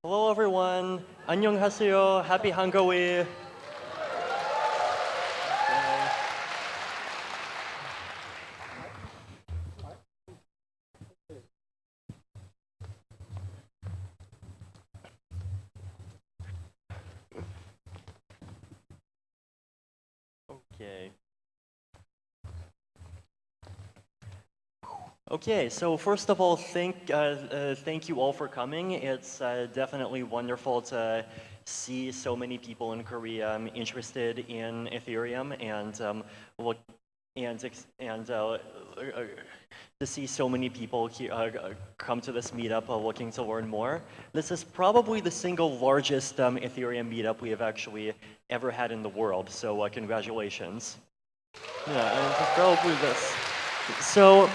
Hello everyone. 안녕하세요. Happy Hungary. Okay. Okay, so first of all, thank you all for coming. It's definitely wonderful to see so many people in Korea interested in Ethereum and look and to see so many people come to this meetup looking to learn more. This is probably the single largest Ethereum meetup we have actually ever had in the world. So congratulations. Yeah, and probably this. So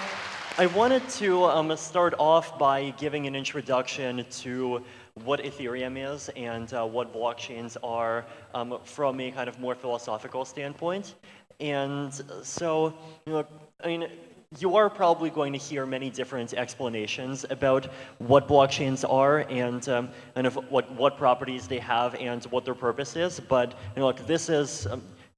I wanted to start off by giving an introduction to what Ethereum is and what blockchains are from a kind of more philosophical standpoint. And so, you are probably going to hear many different explanations about what blockchains are and kind of what properties they have and what their purpose is. But this is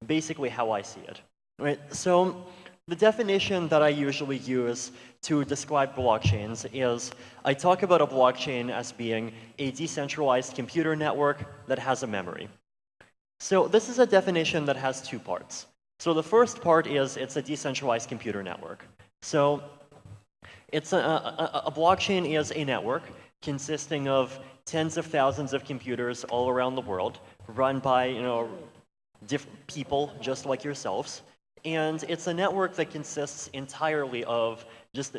basically how I see it. Right? So the definition that I usually use to describe blockchains is I talk about a blockchain as being a decentralized computer network that has a memory. So this is a definition that has two parts. So the first part is it's a decentralized computer network. So it's a blockchain is a network consisting of tens of thousands of computers all around the world, run by different people just like yourselves. And it's a network that consists entirely of just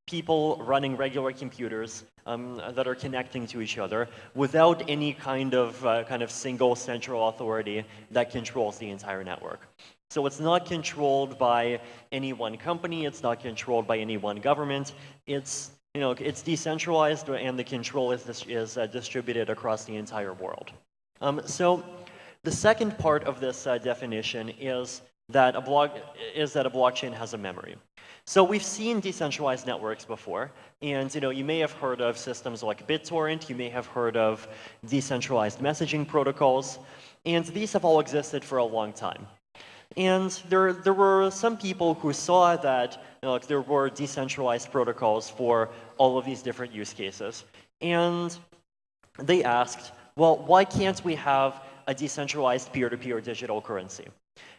people running regular computers that are connecting to each other without any kind of single central authority that controls the entire network. So it's not controlled by any one company. It's not controlled by any one government. It's it's decentralized, and the control is distributed across the entire world. So the second part of this definition is that a blockchain has a memory. So we've seen decentralized networks before, and you may have heard of systems like BitTorrent, you may have heard of decentralized messaging protocols, and these have all existed for a long time. And there were some people who saw that there were decentralized protocols for all of these different use cases, and they asked, well, why can't we have a decentralized peer-to-peer digital currency?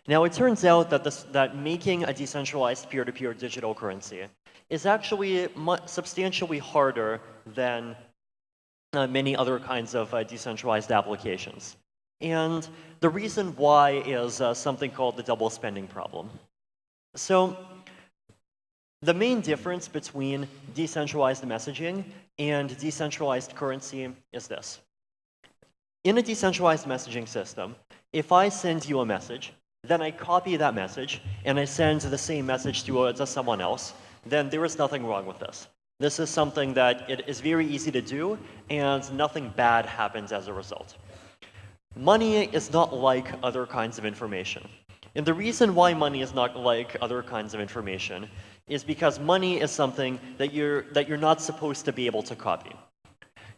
Now, it turns out that making a decentralized peer-to-peer digital currency is actually substantially harder than many other kinds of decentralized applications. And the reason why is something called the double spending problem. So the main difference between decentralized messaging and decentralized currency is this. In a decentralized messaging system, if I send you a message, then I copy that message, and I send the same message to someone else, then there is nothing wrong with this. This is something that it is very easy to do, and nothing bad happens as a result. Money is not like other kinds of information. And the reason why money is not like other kinds of information is because money is something that you're not supposed to be able to copy.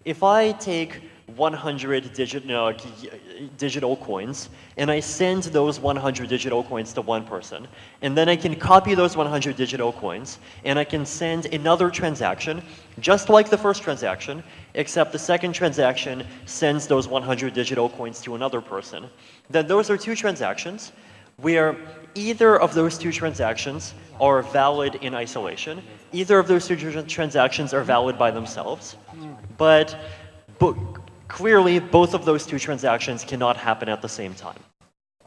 If I take 100 digital coins and I send those 100 digital coins to one person, and then I can copy those 100 digital coins and I can send another transaction just like the first transaction, except the second transaction sends those 100 digital coins to another person, then those are two transactions where either of those two transactions are valid in isolation, either of those two transactions are valid by themselves, but clearly both of those two transactions cannot happen at the same time,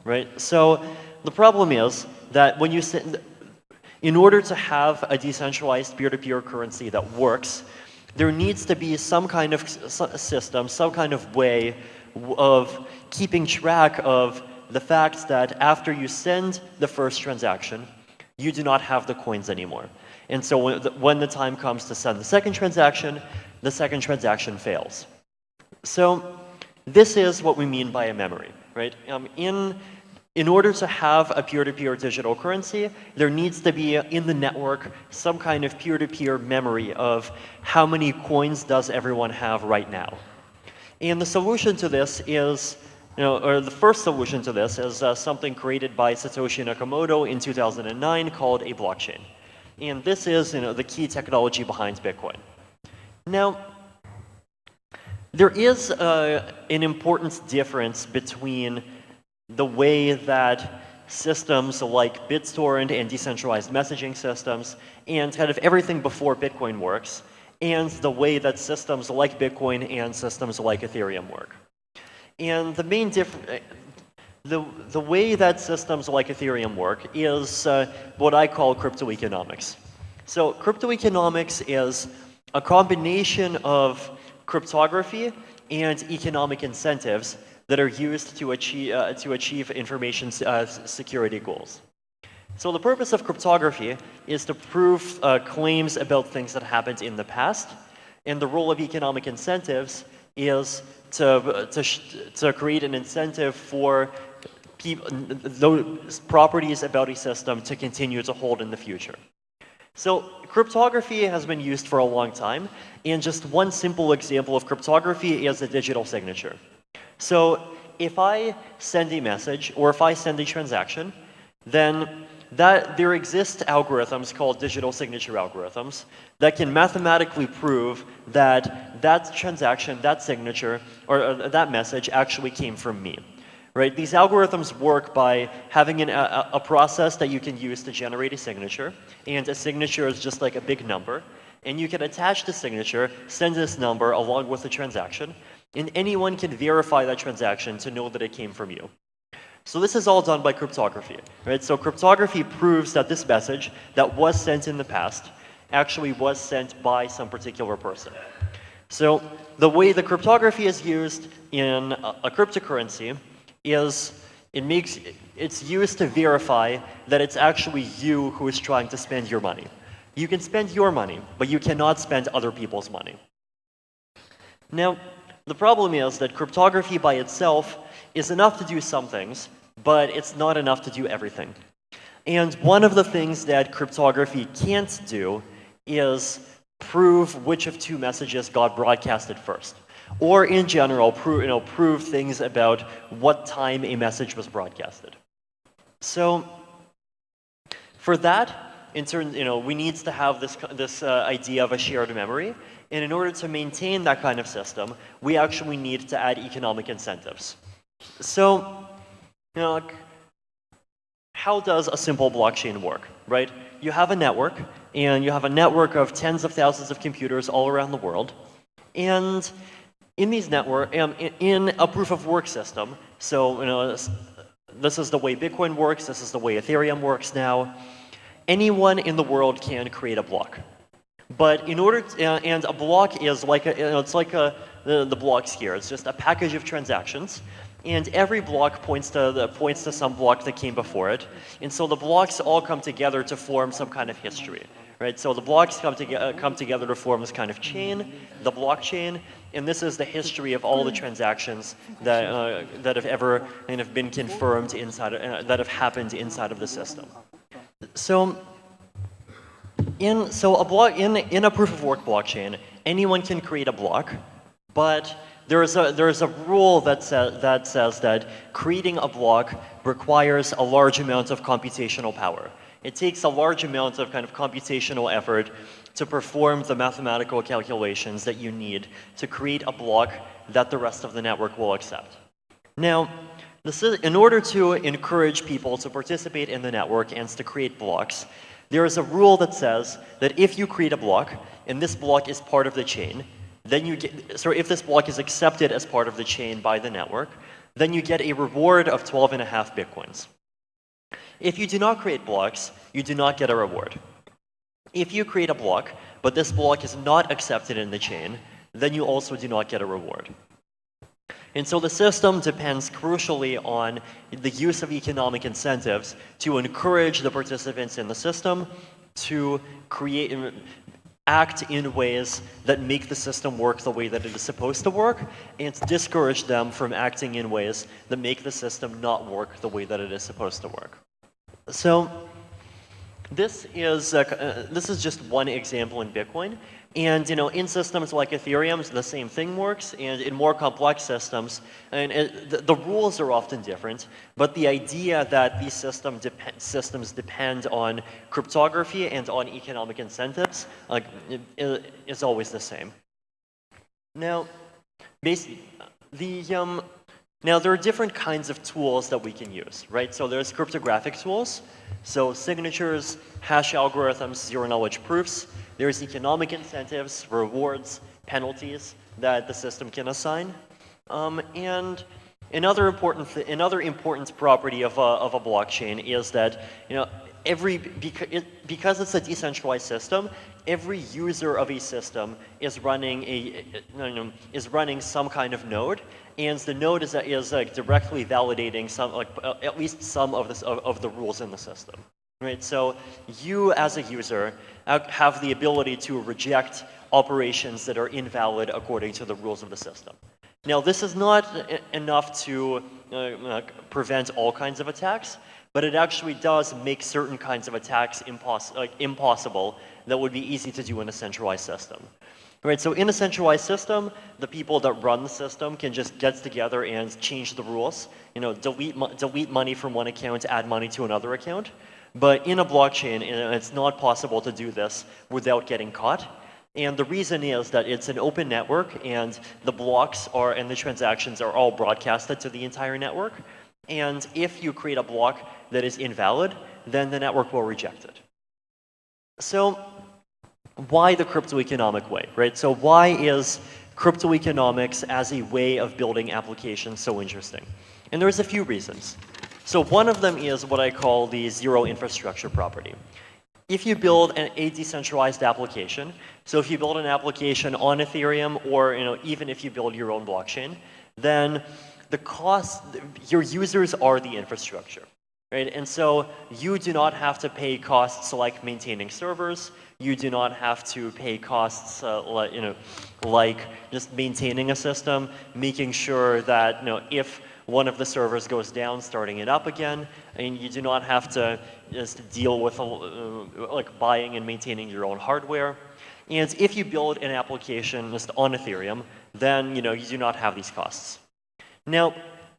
right? So the problem is that when you in order to have a decentralized peer-to-peer currency that works, there needs to be some kind of system, some kind of way of keeping track of the fact that after you send the first transaction, you do not have the coins anymore. And so when the time comes to send the second transaction fails. So this is what we mean by a memory, right? In order to have a peer-to-peer digital currency, there needs to be in the network some kind of peer-to-peer memory of how many coins does everyone have right now, And the solution to this is, or the first solution to this is something created by Satoshi Nakamoto in 2009 called a blockchain. And this is, the key technology behind Bitcoin. Now, there is an important difference between the way that systems like BitTorrent and decentralized messaging systems and kind of everything before Bitcoin works, and the way that systems like Bitcoin and systems like Ethereum work. And the main the way that systems like Ethereum work is what I call cryptoeconomics. So cryptoeconomics is a combination of cryptography and economic incentives that are used to achieve information security goals. So the purpose of cryptography is to prove claims about things that happened in the past, and the role of economic incentives is to create an incentive for those properties about a system to continue to hold in the future. So cryptography has been used for a long time, and just one simple example of cryptography is a digital signature. So if I send a message or if I send a transaction, then there exist algorithms called digital signature algorithms that can mathematically prove that that transaction, that signature, or that message actually came from me. Right? These algorithms work by having a process that you can use to generate a signature, and a signature is just like a big number, and you can attach the signature, send this number along with the transaction, and anyone can verify that transaction to know that it came from you. So this is all done by cryptography, right? So cryptography proves that this message that was sent in the past actually was sent by some particular person. So the way the cryptography is used in a cryptocurrency is it's used to verify that it's actually you who is trying to spend your money. You can spend your money, but you cannot spend other people's money. Now, the problem is that cryptography by itself is enough to do some things, but it's not enough to do everything. And one of the things that cryptography can't do is prove which of two messages got broadcasted first. Or in general, prove things about what time a message was broadcasted. So for that, we need to have this idea of a shared memory. And in order to maintain that kind of system, we actually need to add economic incentives. So, how does a simple blockchain work, right? You have a network, and you have a network of tens of thousands of computers all around the world. And in these in a proof of work system, so this is the way Bitcoin works, this is the way Ethereum works now, anyone in the world can create a block. But in order to, and a block is like it's like the blocks here. It's just a package of transactions, and every block points to some block that came before it, and so the blocks all come together to form some kind of history, right? So the blocks come together to form this kind of chain, the blockchain, and this is the history of all the transactions that have ever kind of been confirmed inside that have happened inside of the system. So in a proof of work blockchain, anyone can create a block, but there is a rule that says that creating a block requires a large amount of computational power. It takes a large amount of kind of computational effort to perform the mathematical calculations that you need to create a block that the rest of the network will accept. Now, in order to encourage people to participate in the network and to create blocks, there is a rule that says that if you create a block, and this block is part of the chain, then if this block is accepted as part of the chain by the network, then you get a reward of 12.5 Bitcoins. If you do not create blocks, you do not get a reward. If you create a block, but this block is not accepted in the chain, then you also do not get a reward. And so the system depends crucially on the use of economic incentives to encourage the participants in the system to act in ways that make the system work the way that it is supposed to work, and to discourage them from acting in ways that make the system not work the way that it is supposed to work. So this is just one example in Bitcoin. And in systems like Ethereum, the same thing works, and in more complex systems, and the rules are often different, but the idea that these systems depend on cryptography and on economic incentives is always the same. Now, basically, now there are different kinds of tools that we can use, right? So there's cryptographic tools, so signatures, hash algorithms, zero-knowledge proofs. There's economic incentives, rewards, penalties that the system can assign. And another important property of a blockchain is that because it's a decentralized system, every user of a system is running some kind of node, and the node is directly validating at least some of the rules in the system. Right, so you as a user have the ability to reject operations that are invalid according to the rules of the system. Now, this is not enough to prevent all kinds of attacks, but it actually does make certain kinds of attacks impossible that would be easy to do in a centralized system. Right, so in a centralized system, the people that run the system can just get together and change the rules. Delete money from one account, add money to another account. But in a blockchain, it's not possible to do this without getting caught. And the reason is that it's an open network, and the blocks and the transactions are all broadcasted to the entire network. And if you create a block that is invalid, then the network will reject it. So why the crypto-economic way, right? So why is crypto-economics as a way of building applications so interesting? And there's a few reasons. So one of them is what I call the zero infrastructure property. If you build a decentralized application, so if you build an application on Ethereum, or even if you build your own blockchain, then your users are the infrastructure, right? And so you do not have to pay costs like maintaining servers. You do not have to pay costs like just maintaining a system, making sure that if one of the servers goes down, starting it up again, and you do not have to just deal with buying and maintaining your own hardware. And if you build an application just on Ethereum, then you do not have these costs. Now,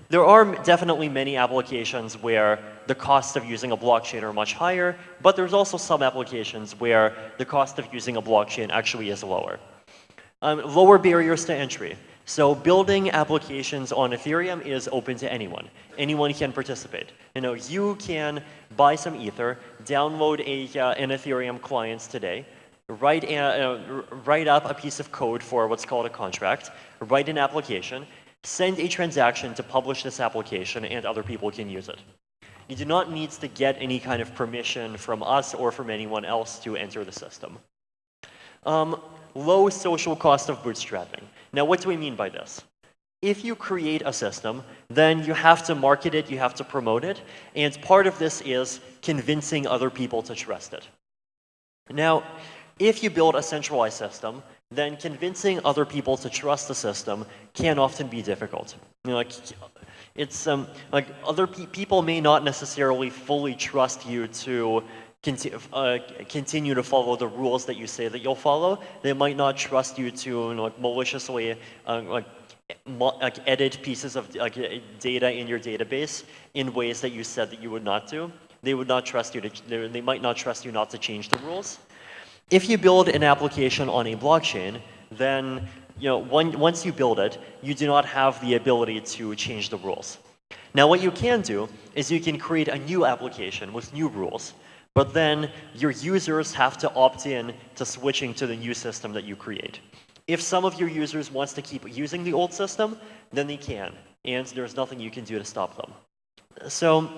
there are definitely many applications where the costs of using a blockchain are much higher, but there's also some applications where the cost of using a blockchain actually is lower. Lower barriers to entry. So building applications on Ethereum is open to anyone. Anyone can participate. You can buy some Ether, download an Ethereum client today, write up a piece of code for what's called a contract, write an application, send a transaction to publish this application, and other people can use it. You do not need to get any kind of permission from us or from anyone else to enter the system. Low social cost of bootstrapping. Now, what do we mean by this? If you create a system, then you have to market it, you have to promote it, and part of this is convincing other people to trust it. Now, if you build a centralized system, then convincing other people to trust the system can often be difficult. Other people may not necessarily fully trust you to continue to follow the rules that you say that you'll follow. They might not trust you to maliciously edit pieces of data in your database in ways that you said that you would not do. They would not trust you they might not trust you not to change the rules. If you build an application on a blockchain, then once you build it, you do not have the ability to change the rules. Now, what you can do is you can create a new application with new rules, but then your users have to opt in to switching to the new system that you create. If some of your users wants to keep using the old system, then they can, and there's nothing you can do to stop them. So,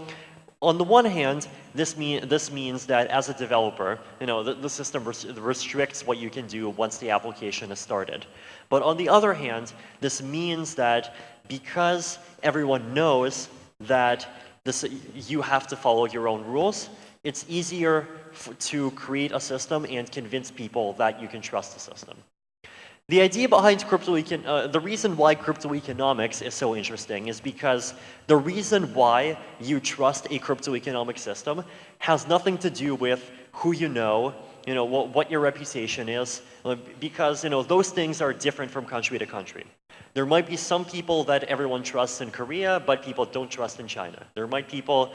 on the one hand, this means that as a developer, the system restricts what you can do once the application is started. But on the other hand, this means that because everyone knows that you have to follow your own rules, it's easier to create a system and convince people that you can trust the system. The idea behind the reason why crypto-economics is so interesting is because the reason why you trust a crypto-economic system has nothing to do with who you know what your reputation is, because those things are different from country to country. There might be some people that everyone trusts in Korea, but people don't trust in China. There might be people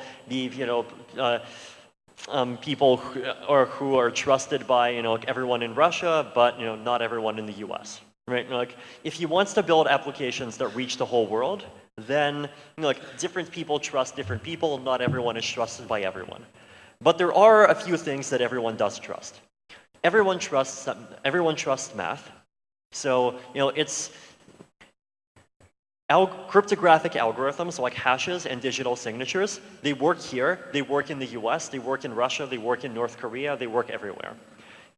who are trusted by everyone in Russia, but not everyone in the U.S. Right? Like if he wants to build applications that reach the whole world, then different people trust different people. Not everyone is trusted by everyone. But there are a few things that everyone does trust. Everyone trusts math. So it's cryptographic algorithms like hashes and digital signatures. They work here, they work in the US, they work in Russia, they work in North Korea, they work everywhere.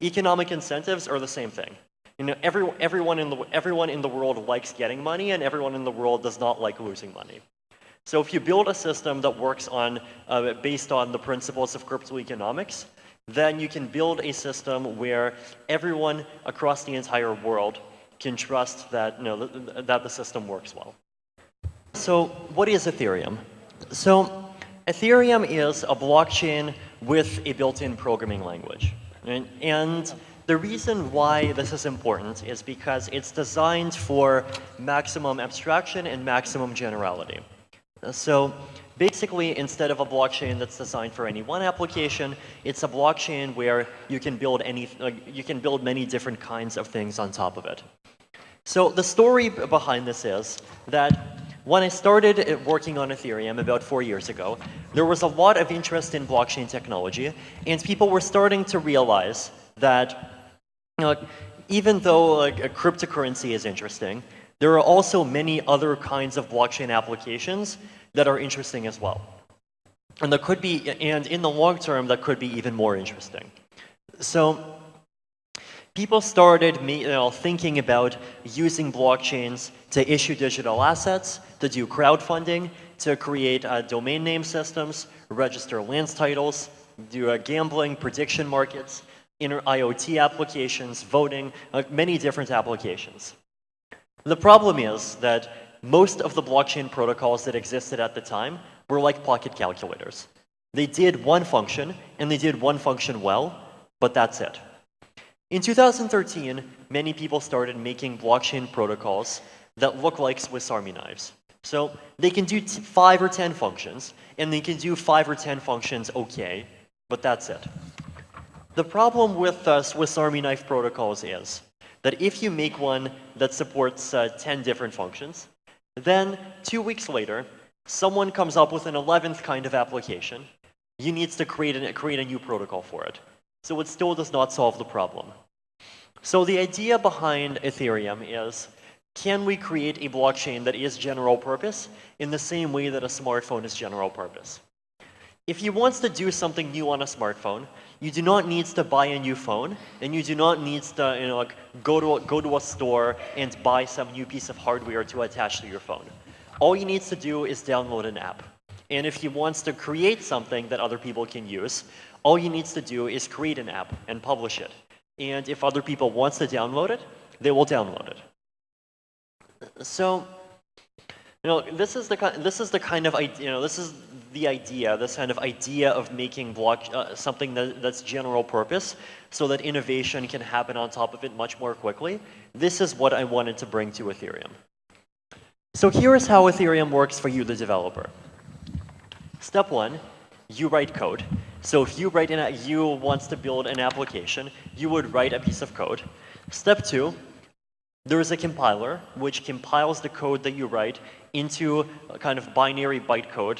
Economic incentives are the same thing. Everyone in the world likes getting money, and everyone in the world does not like losing money. So if you build a system that works based on the principles of crypto economics, then you can build a system where everyone across the entire world can trust that that the system works well. So what is Ethereum? So Ethereum is a blockchain with a built-in programming language. Right? And the reason why this is important is because it's designed for maximum abstraction and maximum generality. So basically, instead of a blockchain that's designed for any one application, it's a blockchain where you can build many different kinds of things on top of it. So the story behind this is that when I started working on Ethereum about 4 years ago, there was a lot of interest in blockchain technology, and people were starting to realize that even though a cryptocurrency is interesting, there are also many other kinds of blockchain applications that are interesting as well. And in the long term, that could be even more interesting. So people started thinking about using blockchains to issue digital assets, to do crowdfunding, to create domain name systems, register land titles, do gambling, prediction markets, IoT applications, voting, many different applications. The problem is that most of the blockchain protocols that existed at the time were like pocket calculators. They did one function, and they did one function well, but that's it. In 2013, many people started making blockchain protocols that look like Swiss Army knives. So they can do 5 or 10 functions, and they can do 5 or 10 functions okay, but that's it. The problem with Swiss Army knife protocols is that if you make one that supports 10 different functions, then 2 weeks later, someone comes up with an 11th kind of application. You need to create a new protocol for it. So it still does not solve the problem. So the idea behind Ethereum is, can we create a blockchain that is general purpose in the same way that a smartphone is general purpose? If you want to do something new on a smartphone, you do not need to buy a new phone, and you do not need to go to a store and buy some new piece of hardware to attach to your phone. All you need to do is download an app. And if you want to create something that other people can use, all you need to do is create an app and publish it. And if other people want to download it, they will download it. So, this is the kind of idea of making something that's general purpose, so that innovation can happen on top of it much more quickly. This is what I wanted to bring to Ethereum. So here is how Ethereum works for you, the developer. Step 1, you write code. So if you want to build an application, you would write a piece of code. Step 2, there is a compiler which compiles the code that you write into a kind of binary bytecode,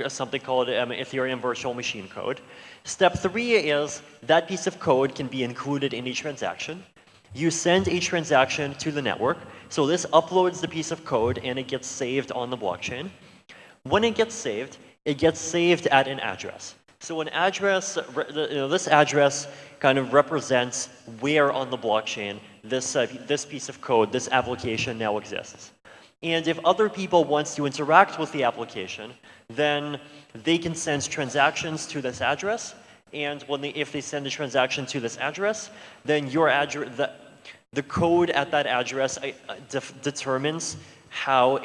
something called Ethereum virtual machine code. Step 3 is that piece of code can be included in a transaction. You send a transaction to the network. So this uploads the piece of code and it gets saved on the blockchain. When it gets saved at an address. So an address, this address kind of represents where on the blockchain this piece of code, this application now exists. And if other people want to interact with the application, then they can send transactions to this address. And if they send a transaction to this address, then the code at that address determines how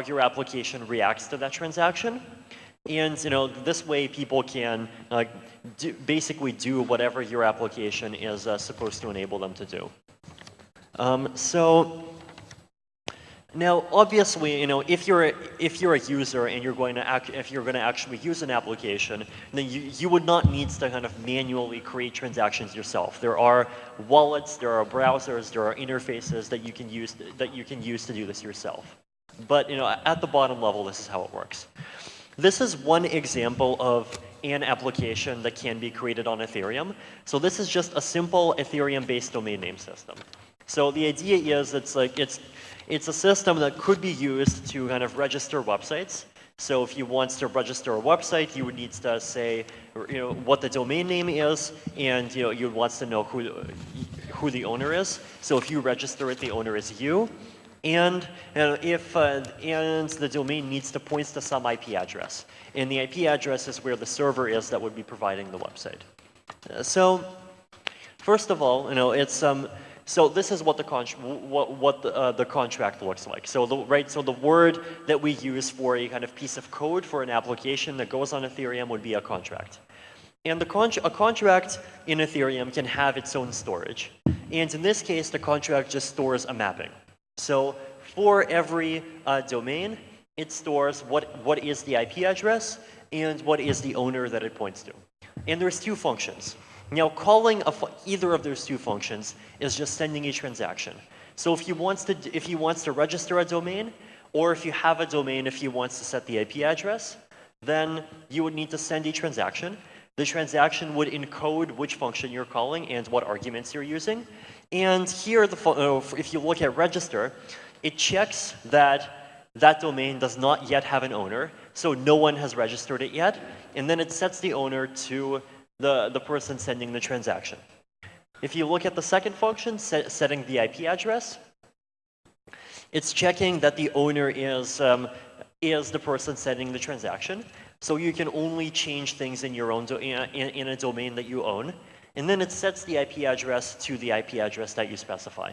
your application reacts to that transaction. And this way people can basically do whatever your application is supposed to enable them to do. So now, obviously, if you're a user and if you're going to actually use an application, then you would not need to kind of manually create transactions yourself. There are wallets, there are browsers, there are interfaces that you can use to do this yourself. But at the bottom level, this is how it works. This is one example of an application that can be created on Ethereum. So this is just a simple Ethereum-based domain name system. So the idea is it's a system that could be used to kind of register websites. So if you want to register a website, you would need to say what the domain name is, and you'd want to know who the owner is. So if you register it, the owner is you. And if the domain needs to point to some IP address, and the IP address is where the server is that would be providing the website. So first of all, so this is what the contract looks like. So the word that we use for a kind of piece of code for an application that goes on Ethereum would be a contract. And a contract in Ethereum can have its own storage. And in this case, the contract just stores a mapping. So for every domain, it stores what is the IP address and what is the owner that it points to. And there's two functions. Now, calling either of those two functions is just sending a transaction. So if you want to register a domain, or if you have a domain, if you want to set the IP address, then you would need to send a transaction. The transaction would encode which function you're calling and what arguments you're using. And here, if you look at register, it checks that that domain does not yet have an owner, so no one has registered it yet, and then it sets the owner to the person sending the transaction. If you look at the second function, setting the IP address, it's checking that the owner is the person sending the transaction. So you can only change things in your own in a domain that you own, and then it sets the IP address to the IP address that you specify.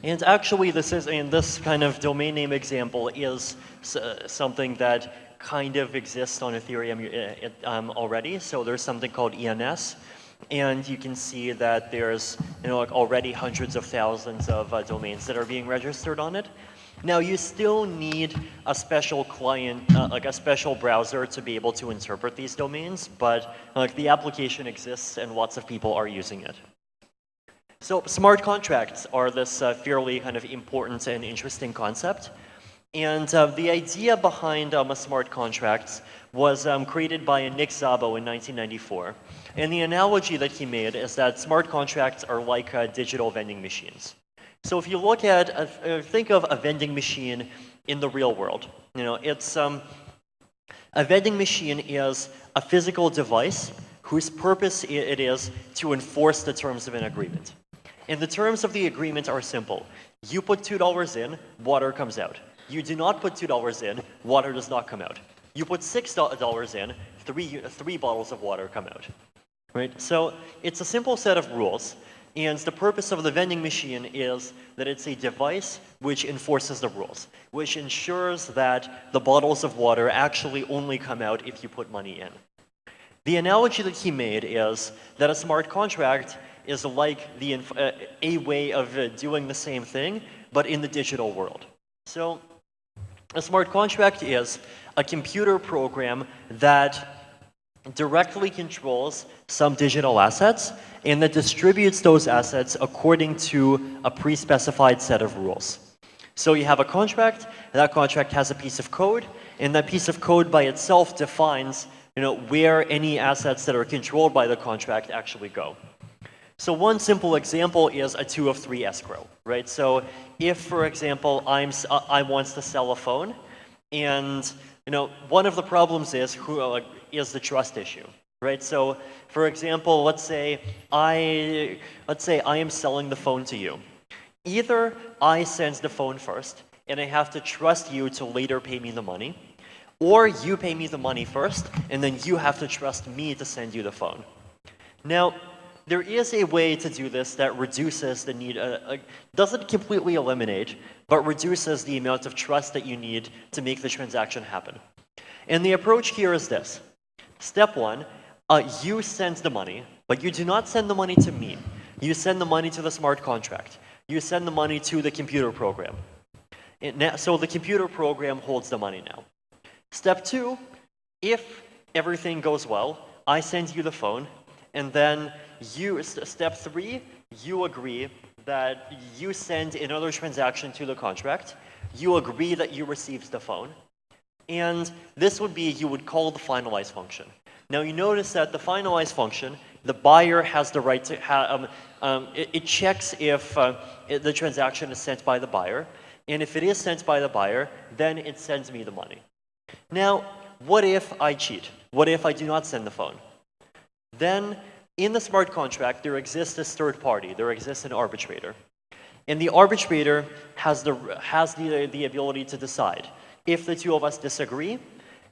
And actually, this kind of domain name example is something that kind of exists on Ethereum already. So there's something called ENS, and you can see that there's already hundreds of thousands of domains that are being registered on it. Now you still need a special client, like a special browser, to be able to interpret these domains, but the application exists and lots of people are using it. So smart contracts are this fairly kind of important and interesting concept. And the idea behind smart contracts was created by Nick Szabo in 1994. And the analogy that he made is that smart contracts are like digital vending machines. So if you look at, think of a vending machine in the real world. It's a vending machine is a physical device whose purpose it is to enforce the terms of an agreement. And the terms of the agreement are simple. You put $2 in, water comes out. You do not put $2 in, water does not come out. You put $6 in, three bottles of water come out. Right? So it's a simple set of rules, and the purpose of the vending machine is that it's a device which enforces the rules, which ensures that the bottles of water actually only come out if you put money in. The analogy that he made is that a smart contract is like a way of doing the same thing, but in the digital world. So a smart contract is a computer program that directly controls some digital assets and that distributes those assets according to a pre-specified set of rules. So you have a contract, and that contract has a piece of code, and that piece of code by itself defines where any assets that are controlled by the contract actually go. So one simple example is a 2 of 3 escrow, right? So if, for example, I want to sell a phone, and one of the problems is the trust issue, right? So for example, let's say I am selling the phone to you. Either I send the phone first, and I have to trust you to later pay me the money, or you pay me the money first, and then you have to trust me to send you the phone. Now, there is a way to do this that reduces the need, doesn't completely eliminate, but reduces the amount of trust that you need to make the transaction happen. And the approach here is this. Step one, you send the money, but you do not send the money to me. You send the money to the smart contract. You send the money to the computer program. So the computer program holds the money now. Step two, if everything goes well, I send you the phone, and then step three, you agree that you send another transaction to the contract. You agree that you received the phone. And this would be, you would call the finalize function. Now you notice that the finalize function, the buyer has the right to, it checks if the transaction is sent by the buyer. And if it is sent by the buyer, then it sends me the money. Now, what if I cheat? What if I do not send the phone? Then, in the smart contract, there exists this third party. There exists an arbitrator. And the arbitrator has the ability to decide. If the two of us disagree,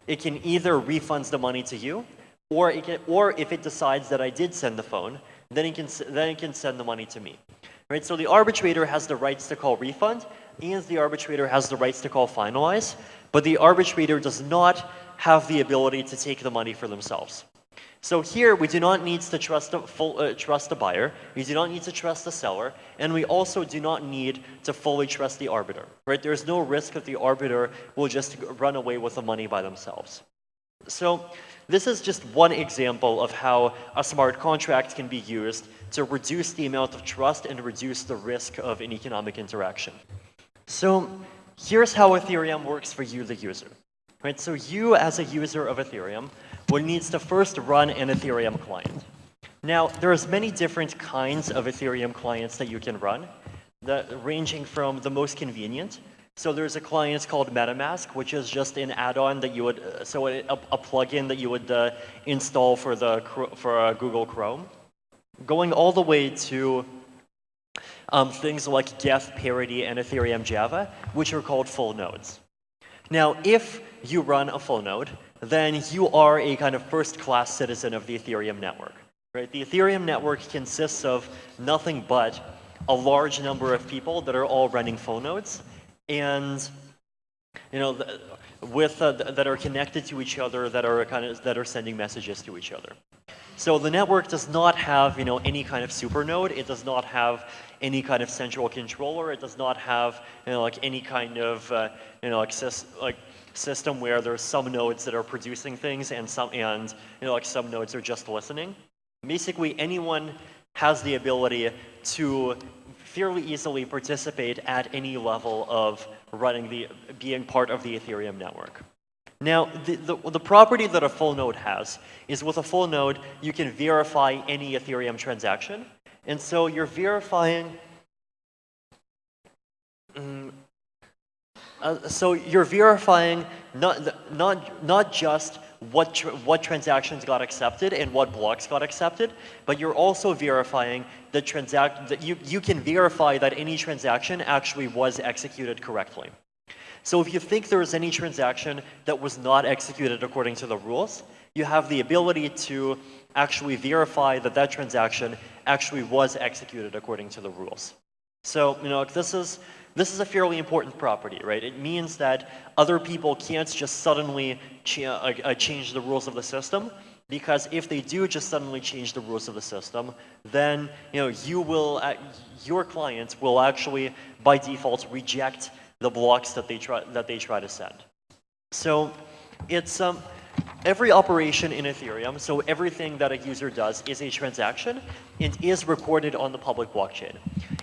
it can either refund the money to you, or if it decides that I did send the phone, then it can send the money to me. Right? So the arbitrator has the rights to call refund, and the arbitrator has the rights to call finalize, but the arbitrator does not have the ability to take the money for themselves. So here, we do not need to trust the buyer, we do not need to trust the seller, and we also do not need to fully trust the arbiter. Right? There's no risk that the arbiter will just run away with the money by themselves. So this is just one example of how a smart contract can be used to reduce the amount of trust and reduce the risk of an economic interaction. So here's how Ethereum works for you, the user. Right? So you, as a user of Ethereum, will need to first run an Ethereum client. Now, there's many different kinds of Ethereum clients that you can run, ranging from the most convenient. So there's a client called MetaMask, which is just an add-on that you would, a plugin that you would install for Google Chrome, going all the way to things like Geth, Parity, and Ethereum Java, which are called full nodes. Now, if you run a full node, then you are a kind of first-class citizen of the Ethereum network. Right? The Ethereum network consists of nothing but a large number of people that are all running full nodes, and that are connected to each other, that are sending messages to each other. So the network does not have any kind of super node. It does not have any kind of central controller. It does not have any kind of system where there's some nodes that are producing things and some nodes are just listening. Basically, anyone has the ability to fairly easily participate at any level of being part of the Ethereum network. Now, the property that a full node has is with a full node, you can verify any Ethereum transaction. And so you're verifying not just what transactions got accepted and what blocks got accepted, but you're also verifying that you can verify that any transaction actually was executed correctly. So if you think there is any transaction that was not executed according to the rules, you have the ability to actually verify that that transaction actually was executed according to the rules. So this is a fairly important property, right? It means that other people can't just suddenly change the rules of the system, because if they do just suddenly change the rules of the system, then your client will actually by default reject the blocks that they try to send. So it's every operation in Ethereum, so everything that a user does is a transaction and is recorded on the public blockchain.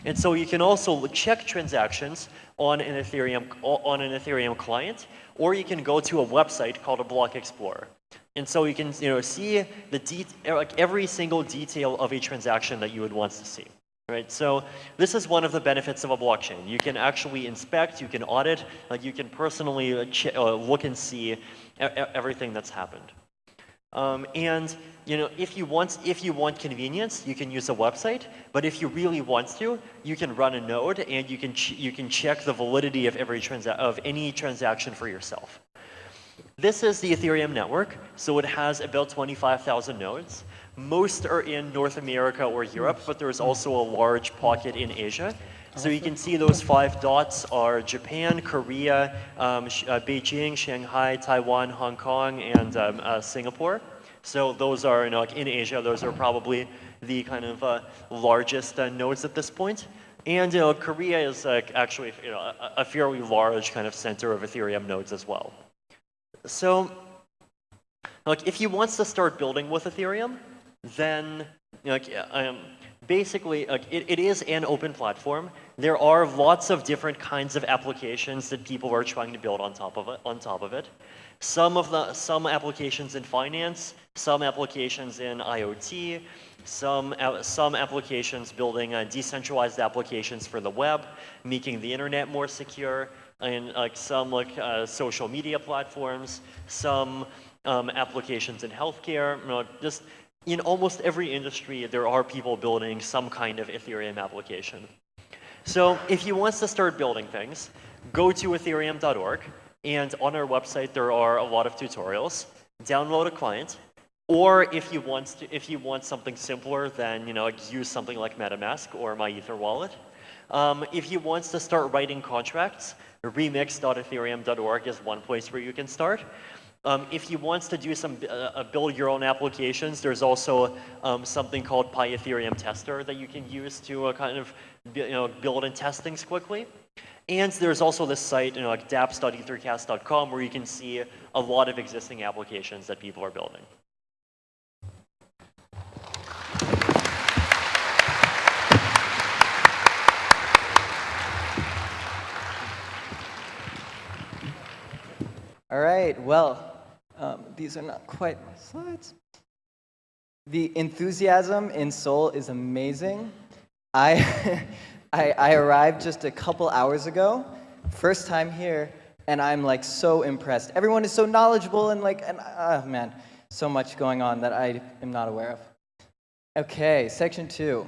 And so you can also check transactions on an Ethereum client, or you can go to a website called a Block Explorer. And so you can see every single detail of a transaction that you would want to see. Right? So this is one of the benefits of a blockchain. You can actually inspect, you can audit, you can personally look and see everything that's happened. And if you want convenience, you can use a website. But if you really want to, you can run a node, and you can check the validity of any transaction for yourself. This is the Ethereum network. So it has about 25,000 nodes. Most are in North America or Europe, but there's also a large pocket in Asia. So you can see those 5 dots are Japan, Korea, Beijing, Shanghai, Taiwan, Hong Kong, and Singapore. So those are, you know, like in Asia, those are probably the kind of largest nodes at this point. And you know, Korea is actually, you know, a fairly large kind of center of Ethereum nodes as well. So, like, if you want to start building with Ethereum, then like, basically, it is an open platform. There are lots of different kinds of applications that people are trying to build on top of it. Some applications in finance, some applications in IoT, some applications building decentralized applications for the web, making the internet more secure, and some social media platforms, some applications in healthcare. You know, just in almost every industry, there are people building some kind of Ethereum application. So if you want to start building things, go to ethereum.org, and on our website there are a lot of tutorials. Download a client, or if you want something simpler, then you know, use something like MetaMask or MyEtherWallet. If you want to start writing contracts, remix.ethereum.org is one place where you can start. If you want to do some build your own applications, there's also something called PyEthereum Tester that you can use to kind of build and test things quickly. And there's also this site, you know, like dapps.ethercast.com, where you can see a lot of existing applications that people are building. All right, well, these are not quite my slides. The enthusiasm in Seoul is amazing. I arrived just a couple hours ago, first time here, and I'm like so impressed. Everyone is so knowledgeable and man, so much going on that I am not aware of. Okay, section 2.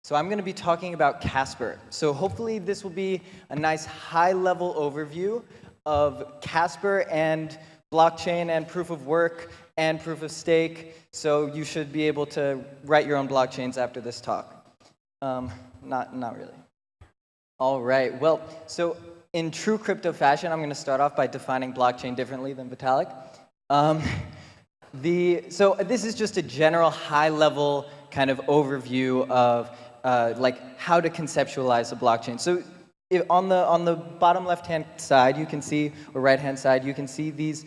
So I'm going to be talking about Casper. So hopefully this will be a nice high-level overview of Casper and blockchain and proof of work and proof of stake. So you should be able to write your own blockchains after this talk. Not really. All right. Well, so in true crypto fashion, I'm going to start off by defining blockchain differently than Vitalik. So this is just a general high-level kind of overview of like how to conceptualize a blockchain. So on the bottom left-hand side, you can see, or right-hand side, you can see these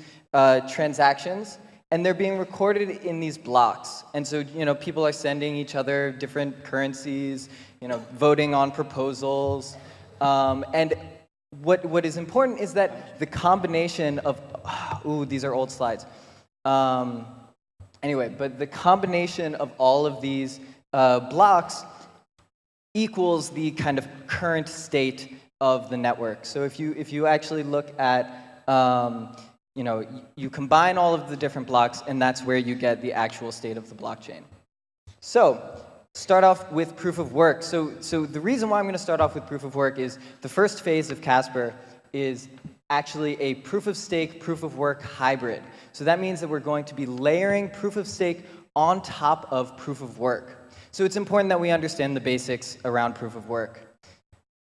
transactions, and they're being recorded in these blocks. And so, you know, people are sending each other different currencies, you know, voting on proposals. And what is important is that the combination of, these are old slides. Anyway, but the combination of all of these blocks equals the kind of current state of the network. So if you actually look at, you know, you combine all of the different blocks, and that's where you get the actual state of the blockchain. So start off with proof of work. So the reason why I'm going to start off with proof of work is the first phase of Casper is actually a proof of stake, proof of work hybrid. So that means that we're going to be layering proof of stake on top of proof of work. So it's important that we understand the basics around proof of work.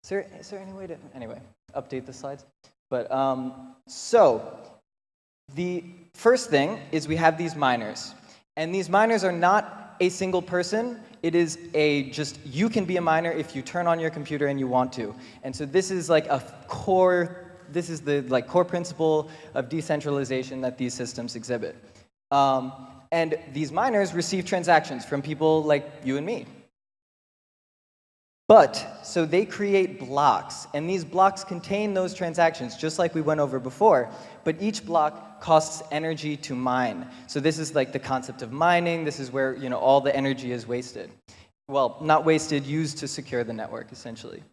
Is there any way to, anyway, update the slides? But so the first thing is we have these miners. And these miners are not a single person. It is you can be a miner if you turn on your computer and you want to. And so this is like a core, this is the core principle of decentralization that these systems exhibit. And these miners receive transactions from people like you and me. So they create blocks, and these blocks contain those transactions, just like we went over before, but each block costs energy to mine. So this is like the concept of mining. This is where, you know, all the energy is wasted. Well, not wasted, used to secure the network, essentially.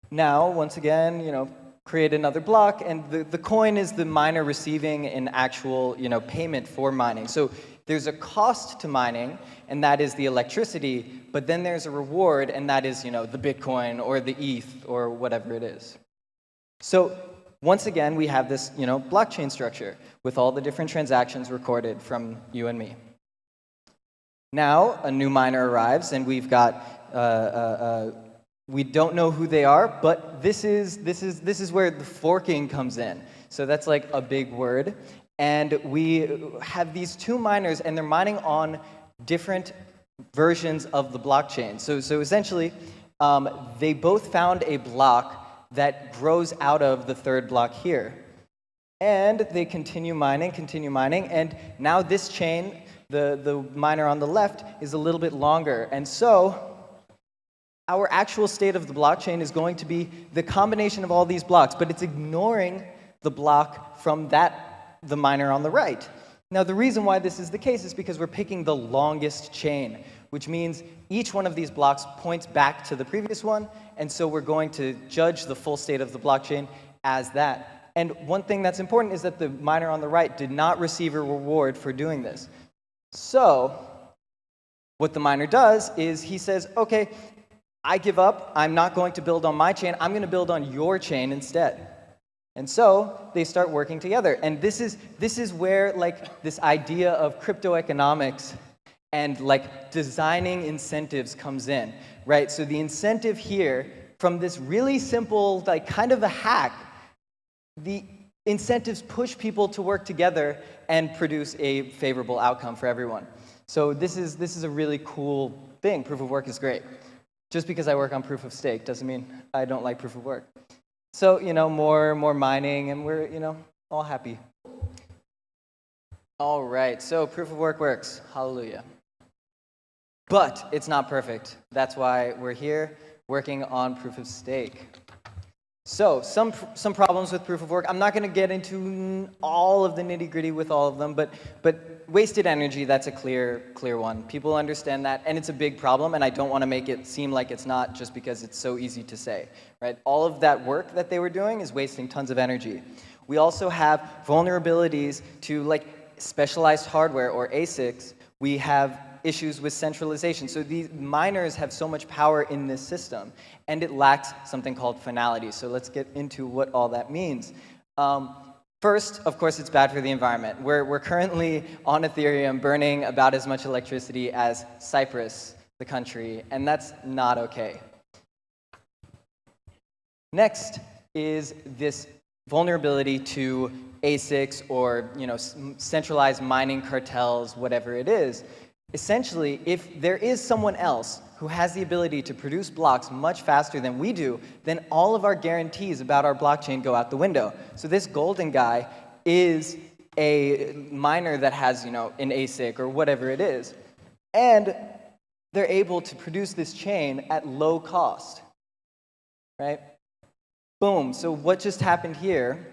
Now, once again, you know, create another block, and the coin is the miner receiving an actual, you know, payment for mining. So there's a cost to mining, and that is the electricity, but then there's a reward, and that is, you know, the Bitcoin or the ETH or whatever it is. So once again, we have this, you know, blockchain structure with all the different transactions recorded from you and me. Now, a new miner arrives, and we've got, we don't know who they are, but this is where the forking comes in. So that's like a big word. And we have these two miners, and they're mining on different versions of the blockchain. So essentially, they both found a block that grows out of the third block here. And they continue mining, and now this chain, the miner on the left, is a little bit longer. And so our actual state of the blockchain is going to be the combination of all these blocks, but it's ignoring the block from the miner on the right. Now, the reason why this is the case is because we're picking the longest chain, which means each one of these blocks points back to the previous one, and so we're going to judge the full state of the blockchain as that. And one thing that's important is that the miner on the right did not receive a reward for doing this. So what the miner does is he says, okay, I give up. I'm not going to build on my chain. I'm going to build on your chain instead. And so they start working together. And this is where like this idea of crypto economics and like designing incentives comes in, right? So the incentive here from this really simple, like kind of a hack, the incentives push people to work together and produce a favorable outcome for everyone. So this is a really cool thing. Proof of work is great. Just because I work on proof of stake doesn't mean I don't like proof of work. So, more mining, and we're, all happy. All right, so proof of work works. Hallelujah. But it's not perfect. That's why we're here working on proof of stake. So some problems with proof of work. I'm not going to get into all of the nitty-gritty with all of them, but wasted energy, that's a clear one. People understand that, and it's a big problem, and I don't want to make it seem like it's not just because it's so easy to say, right? All of that work that they were doing is wasting tons of energy. We also have vulnerabilities to like specialized hardware or ASICs. We have issues with centralization. So these miners have so much power in this system, and it lacks something called finality. So let's get into what all that means. First, of course, it's bad for the environment. We're currently on Ethereum burning about as much electricity as Cyprus, the country, and that's not okay. Next is this vulnerability to ASICs or centralized mining cartels, whatever it is. Essentially, if there is someone else who has the ability to produce blocks much faster than we do, then all of our guarantees about our blockchain go out the window. So this golden guy is a miner that has, an ASIC or whatever it is, and they're able to produce this chain at low cost, right? Boom. So what just happened here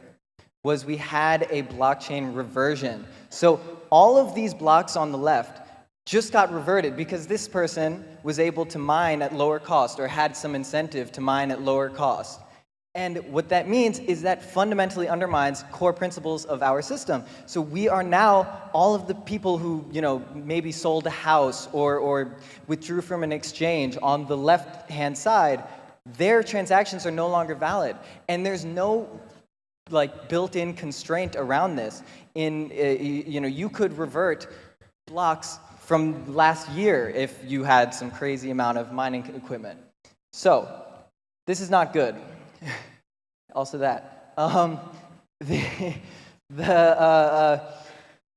was we had a blockchain reversion. So all of these blocks on the left just got reverted because this person was able to mine at lower cost or had some incentive to mine at lower cost. And what that means is that fundamentally undermines core principles of our system. So we are now, all of the people who maybe sold a house or withdrew from an exchange on the left-hand side, their transactions are no longer valid. And there's no built-in constraint around this. You could revert blocks from last year if you had some crazy amount of mining equipment. So this is not good. Also that.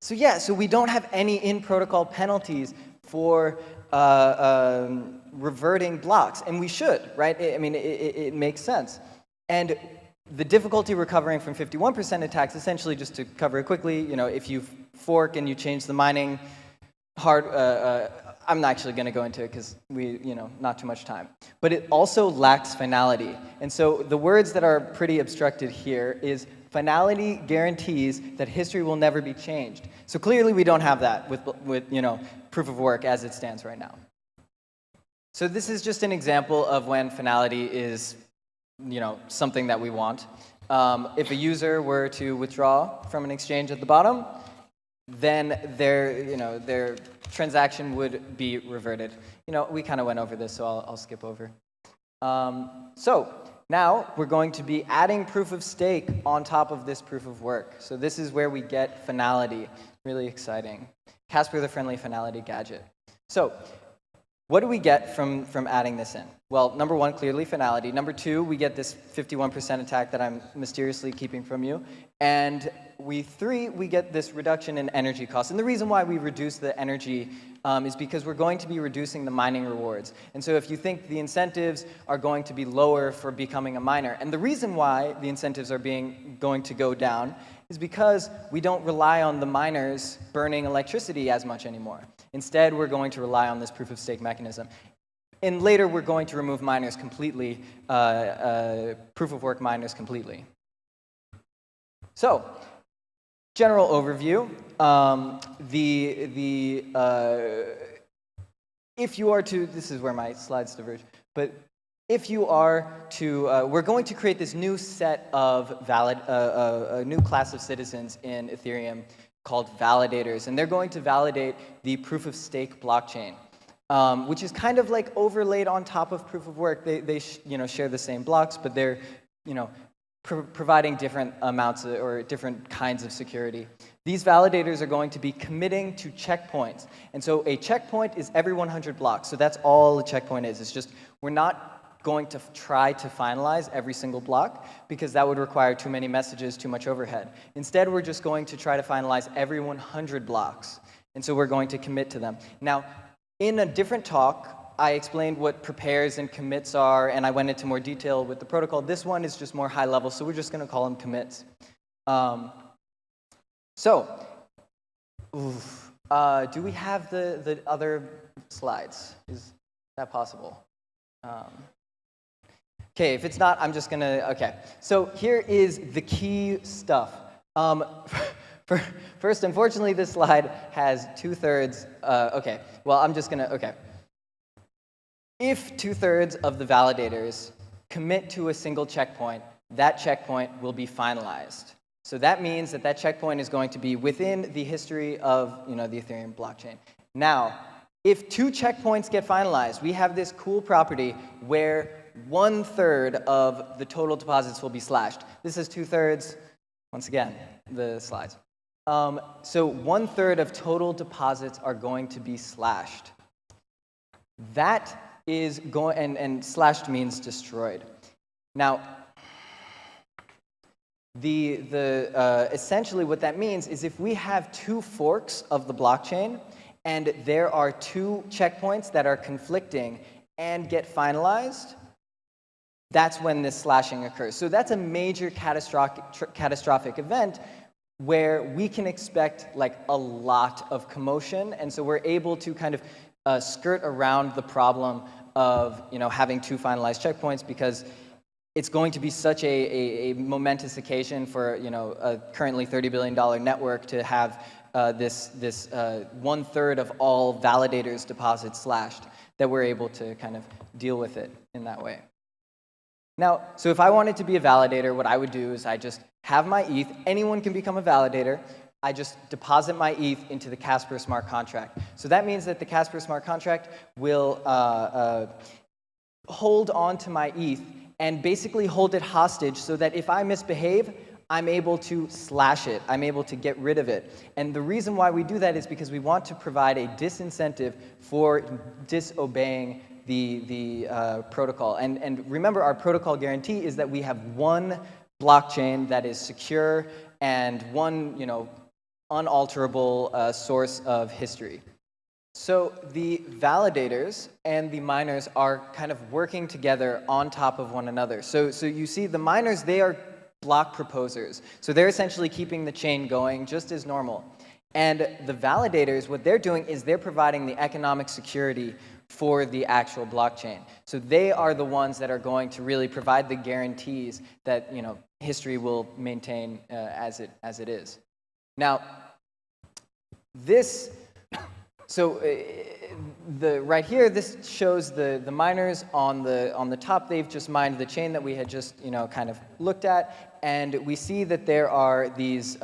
So we don't have any in-protocol penalties for reverting blocks, and we should, right? It makes sense. And the difficulty recovering from 51% attacks, essentially, just to cover it quickly, if you fork and you change the mining I'm not actually going to go into it because not too much time. But it also lacks finality. And so the words that are pretty obstructed here is finality guarantees that history will never be changed. So clearly we don't have that with proof of work as it stands right now. So this is just an example of when finality is something that we want. If a user were to withdraw from an exchange at the bottom, then their transaction would be reverted. We kind of went over this, so I'll skip over. So now we're going to be adding proof of stake on top of this proof of work. So this is where we get finality. Really exciting. Casper, the friendly finality gadget. So what do we get from adding this in? Well, number one, clearly finality. Number two, we get this 51% attack that I'm mysteriously keeping from you. And three, we get this reduction in energy costs. And the reason why we reduce the energy is because we're going to be reducing the mining rewards. And so if you think the incentives are going to be lower for becoming a miner, and the reason why the incentives are going to go down is because we don't rely on the miners burning electricity as much anymore. Instead, we're going to rely on this proof-of-stake mechanism. And later, we're going to remove miners completely, proof-of-work miners completely. So, general overview. If you are to, this is where my slides diverge, but if you are to, we're going to create this new set of a new class of citizens in Ethereum called validators, and they're going to validate the proof-of-stake blockchain, which is kind of like overlaid on top of proof-of-work. They share the same blocks, but they're providing different amounts or different kinds of security. These validators are going to be committing to checkpoints, and so a checkpoint is every 100 blocks. So that's all a checkpoint is. It's just we're not going to try to finalize every single block because that would require too many messages, too much overhead. Instead, we're just going to try to finalize every 100 blocks. And so we're going to commit to them. Now, in a different talk, I explained what prepares and commits are, and I went into more detail with the protocol. This one is just more high level, so we're just going to call them commits. Do we have the other slides? Is that possible? Okay, if it's not, I'm just gonna, okay. So here is the key stuff. First, unfortunately, this slide has 2/3, okay, well, I'm just gonna, okay. If 2/3 of the validators commit to a single checkpoint, that checkpoint will be finalized. So that means that that checkpoint is going to be within the history of, the Ethereum blockchain. Now, if 2 checkpoints get finalized, we have this cool property where 1/3 of the total deposits will be slashed. This is 2/3, once again, the slides. So 1/3 of total deposits are going to be slashed. That is going, and slashed means destroyed. Now, essentially what that means is if we have 2 forks of the blockchain and there are 2 checkpoints that are conflicting and get finalized, that's when this slashing occurs. So that's a major catastrophic event where we can expect like a lot of commotion, and so we're able to kind of skirt around the problem of having 2 finalized checkpoints because it's going to be such a momentous occasion for a currently $30 billion network to have this 1/3 of all validators' deposits slashed, that we're able to kind of deal with it in that way. Now, so if I wanted to be a validator, what I would do is I just have my ETH. Anyone can become a validator. I just deposit my ETH into the Casper smart contract. So that means that the Casper smart contract will hold on to my ETH and basically hold it hostage so that if I misbehave, I'm able to slash it. I'm able to get rid of it. And the reason why we do that is because we want to provide a disincentive for disobeying the protocol. And remember, our protocol guarantee is that we have one blockchain that is secure and one unalterable source of history. So the validators and the miners are kind of working together on top of one another. So you see the miners, they are block proposers. So they're essentially keeping the chain going just as normal. And the validators, what they're doing is they're providing the economic security for the actual blockchain. So they are the ones that are going to really provide the guarantees that history will maintain as it is. Now, this, so right here, this shows the miners on the top. They've just mined the chain that we had just kind of looked at, and we see that there are these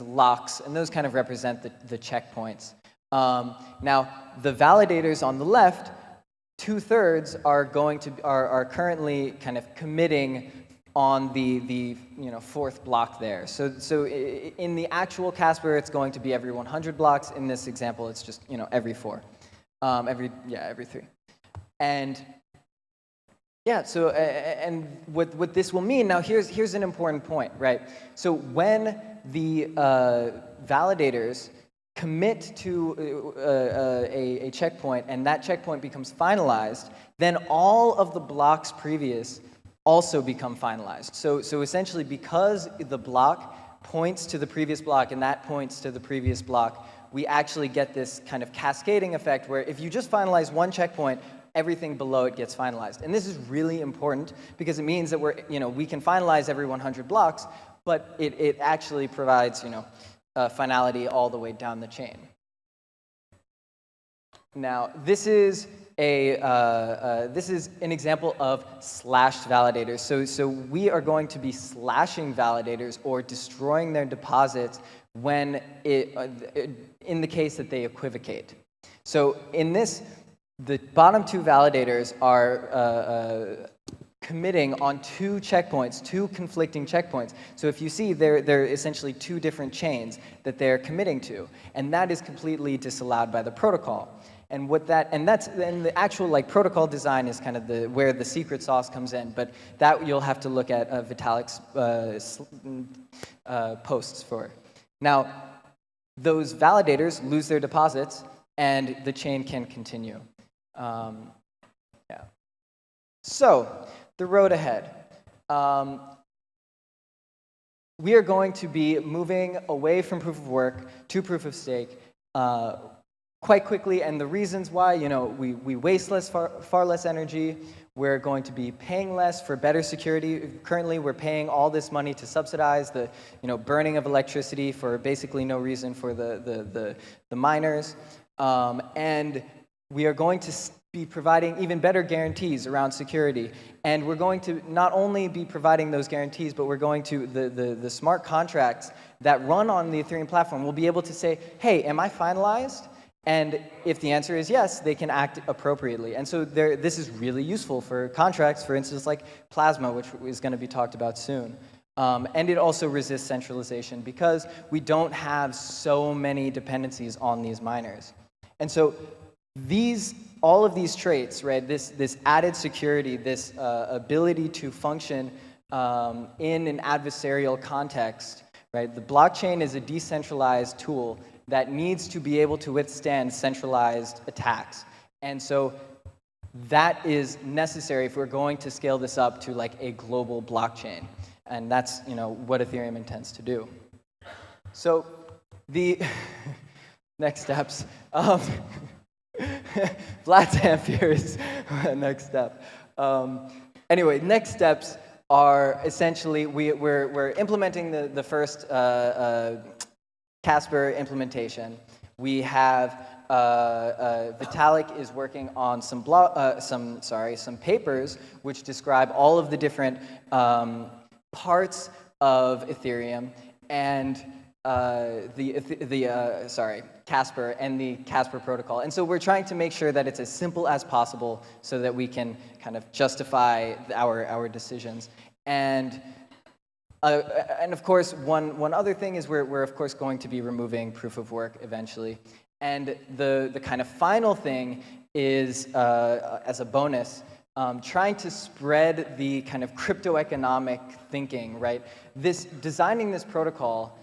locks, and those kind of represent the checkpoints. Now, the validators on the left, 2/3 are currently kind of committing on the 4th block there. So in the actual Casper, it's going to be every 100 blocks. In this example, it's just every 4. every 3. And yeah, so and what this will mean now, here's an important point, right? So when the validators commit to a checkpoint and that checkpoint becomes finalized, then all of the blocks previous also become finalized. So essentially, because the block points to the previous block and that points to the previous block, we actually get this kind of cascading effect where if you just finalize one checkpoint, everything below it gets finalized. And this is really important because it means that we can finalize every 100 blocks, but it actually provides finality all the way down the chain. Now, this is an example of slashed validators. So we are going to be slashing validators or destroying their deposits when in the case that they equivocate. So in this, the bottom 2 validators are committing on 2 checkpoints, 2 conflicting checkpoints. So if you see, they're essentially 2 different chains that they're committing to, and that is completely disallowed by the protocol. And the actual protocol design is kind of where the secret sauce comes in, but that you'll have to look at Vitalik's posts for. Now, those validators lose their deposits, and the chain can continue. So, the road ahead. We are going to be moving away from proof of work to proof of stake quite quickly, and the reasons why, we waste far less energy. We're going to be paying less for better security. Currently, we're paying all this money to subsidize the burning of electricity for basically no reason for the miners, and we are going to be providing even better guarantees around security. And we're going to not only be providing those guarantees, but we're going to, the smart contracts that run on the Ethereum platform will be able to say, hey, am I finalized? And if the answer is yes, they can act appropriately. And so this is really useful for contracts, for instance, like Plasma, which is going to be talked about soon. And it also resists centralization because we don't have so many dependencies on these miners. And so all of these traits, right, this added security, this ability to function in an adversarial context, right? The blockchain is a decentralized tool that needs to be able to withstand centralized attacks. And so that is necessary if we're going to scale this up to a global blockchain. And that's what Ethereum intends to do. So the next steps. Vlad's Ampere is next step. Anyway, next steps are essentially we're implementing the first Casper implementation. We have Vitalik is working on some papers which describe all of the different parts of Ethereum and Casper and the Casper protocol. And so we're trying to make sure that it's as simple as possible so that we can kind of justify our decisions. And of course, one other thing is we're of course going to be removing proof of work eventually. And the kind of final thing is, as a bonus, trying to spread the kind of crypto-economic thinking, right? Designing this protocol,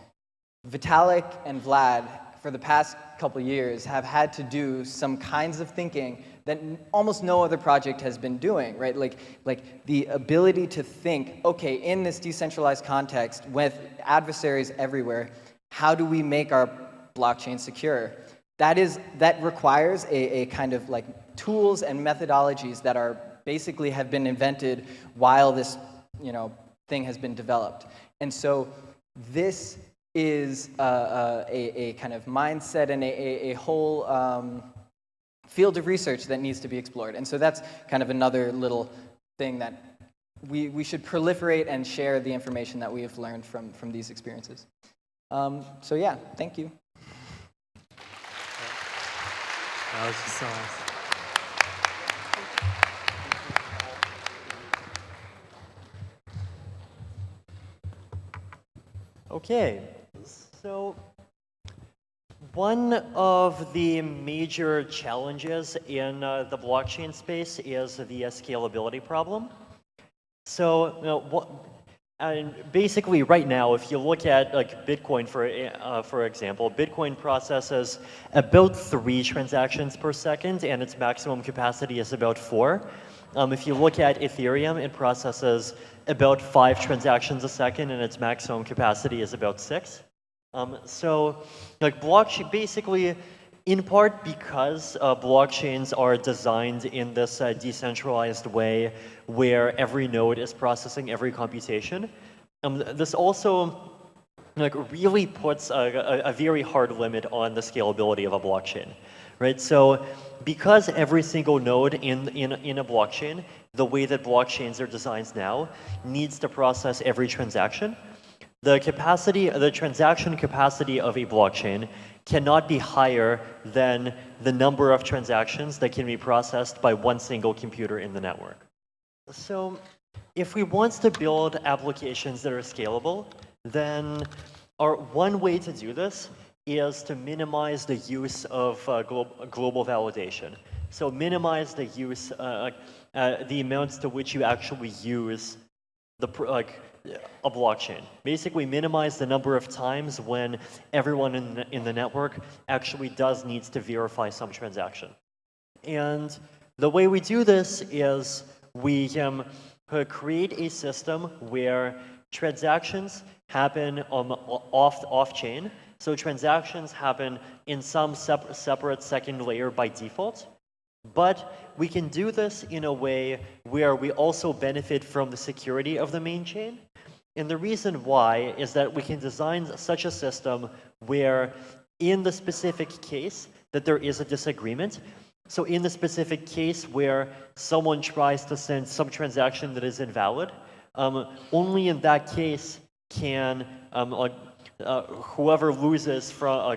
Vitalik and Vlad, for the past couple years, have had to do some kinds of thinking that almost no other project has been doing, right? Like the ability to think, okay, in this decentralized context with adversaries everywhere, how do we make our blockchain secure? That requires a kind of tools and methodologies that basically have been invented while this thing has been developed. And so this is a kind of mindset and a whole field of research that needs to be explored. And so that's kind of another little thing that we should proliferate and share the information that we have learned from these experiences. So yeah, thank you. That was just so awesome. Okay, so One of the major challenges in the blockchain space is the scalability problem. So, and basically right now, if you look at like Bitcoin, for example, Bitcoin processes about 3 transactions per second, and its maximum capacity is about 4. If you look at Ethereum, it processes about 5 transactions a second, and its maximum capacity is about 6. So, like blockchain, basically, in part because blockchains are designed in this decentralized way where every node is processing every computation, this also like really puts a very hard limit on the scalability of a blockchain, right? So because every single node in a blockchain, the way that blockchains are designed now, needs to process every transaction, the transaction capacity of a blockchain cannot be higher than the number of transactions that can be processed by one single computer in the network. So if we want to build applications that are scalable, then one way to do this is to minimize the use of global validation. So minimize the use, the amounts to which you actually use a blockchain. Basically minimize the number of times when everyone in the network actually needs to verify some transaction. And the way we do this is we create a system where transactions happen off-chain. So transactions happen in some separate second layer by default. But we can do this in a way where we also benefit from the security of the main chain. And the reason why is that we can design such a system where in the specific case that there is a disagreement, so in the specific case where someone tries to send some transaction that is invalid, only in that case can whoever loses from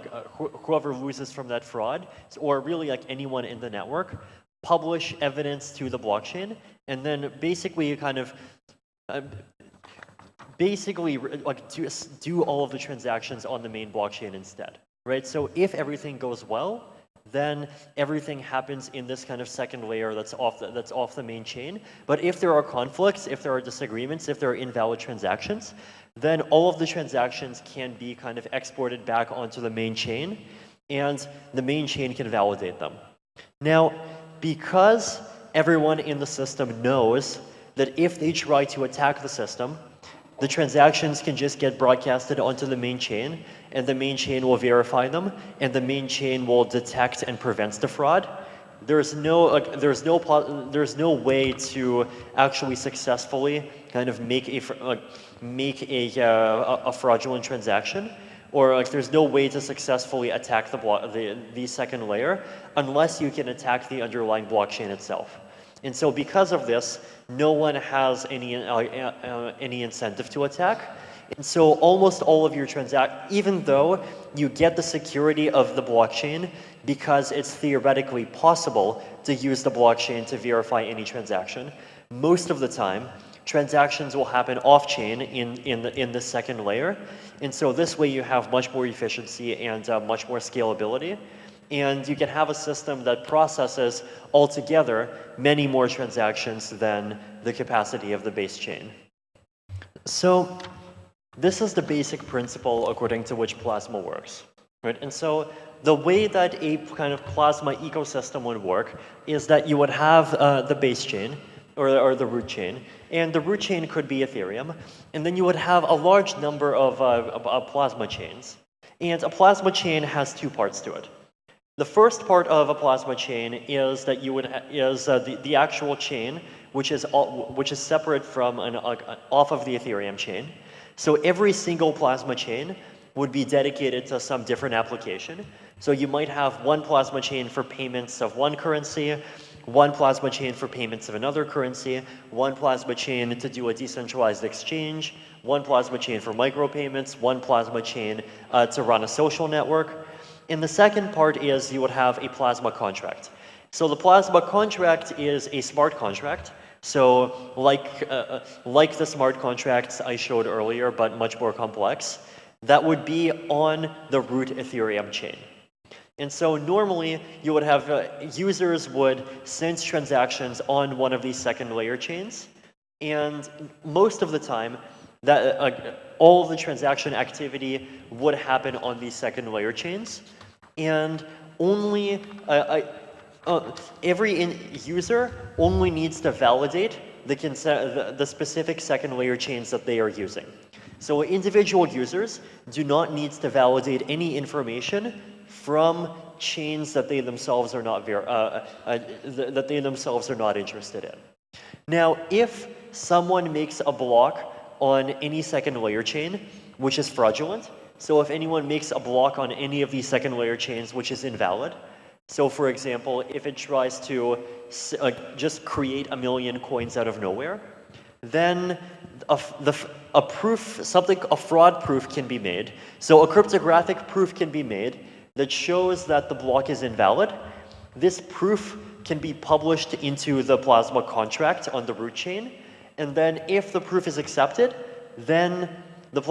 that fraud, or really like anyone in the network, publish evidence to the blockchain, and then basically kind of do all of the transactions on the main blockchain instead, right? So if everything goes well, then everything happens in this kind of second layer that's off the main chain. But if there are conflicts, if there are disagreements, if there are invalid transactions, then all of the transactions can be kind of exported back onto the main chain, and the main chain can validate them. Now, because everyone in the system knows that if they try to attack the system, the transactions can just get broadcasted onto the main chain, and the main chain will verify them, and the main chain will detect and prevent the fraud. There's no way to actually successfully kind of make a fraudulent transaction, or there's no way to successfully attack the second layer unless you can attack the underlying blockchain itself. And so because of this, no one has any incentive to attack. And so almost all of your transactions, even though you get the security of the blockchain because it's theoretically possible to use the blockchain to verify any transaction, most of the time, transactions will happen off-chain in the second layer. And so this way you have much more efficiency and much more scalability. And you can have a system that processes altogether many more transactions than the capacity of the base chain. So this is the basic principle according to which Plasma works, right? And so the way that a kind of Plasma ecosystem would work is that you would have the base chain, or the root chain, and the root chain could be Ethereum, and then you would have a large number of Plasma chains. And a Plasma chain has 2 parts to it. The first part of a Plasma chain is that the actual chain, which is separate from off of the Ethereum chain. So every single Plasma chain would be dedicated to some different application. So you might have one Plasma chain for payments of one currency, one Plasma chain for payments of another currency, one Plasma chain to do a decentralized exchange, one Plasma chain for micropayments, one Plasma chain to run a social network. And the second part is you would have a Plasma contract. So the Plasma contract is a smart contract. So like the smart contracts I showed earlier, but much more complex, that would be on the root Ethereum chain. And so normally you would have users would send transactions on one of these second layer chains, and most of the time that all of the transaction activity would happen on these second layer chains, and only every user only needs to validate the specific second layer chains that they are using. So individual users do not need to validate any information from chains that they themselves are not interested in. Now, if someone makes a block on any second layer chain, which is fraudulent, so if anyone makes a block on any of these second layer chains which is invalid, so for example, if it tries to just create 1 million coins out of nowhere, then a fraud proof can be made. So a cryptographic proof can be made that shows that the block is invalid. This proof can be published into the Plasma contract on the root chain, and then if the proof is accepted, then the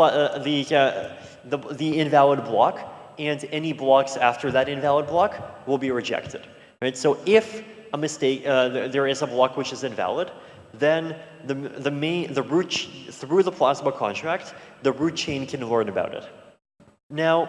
invalid block and any blocks after that invalid block will be rejected. Right? So if a mistake, there is a block which is invalid, then through the Plasma contract, the root chain can learn about it. Now,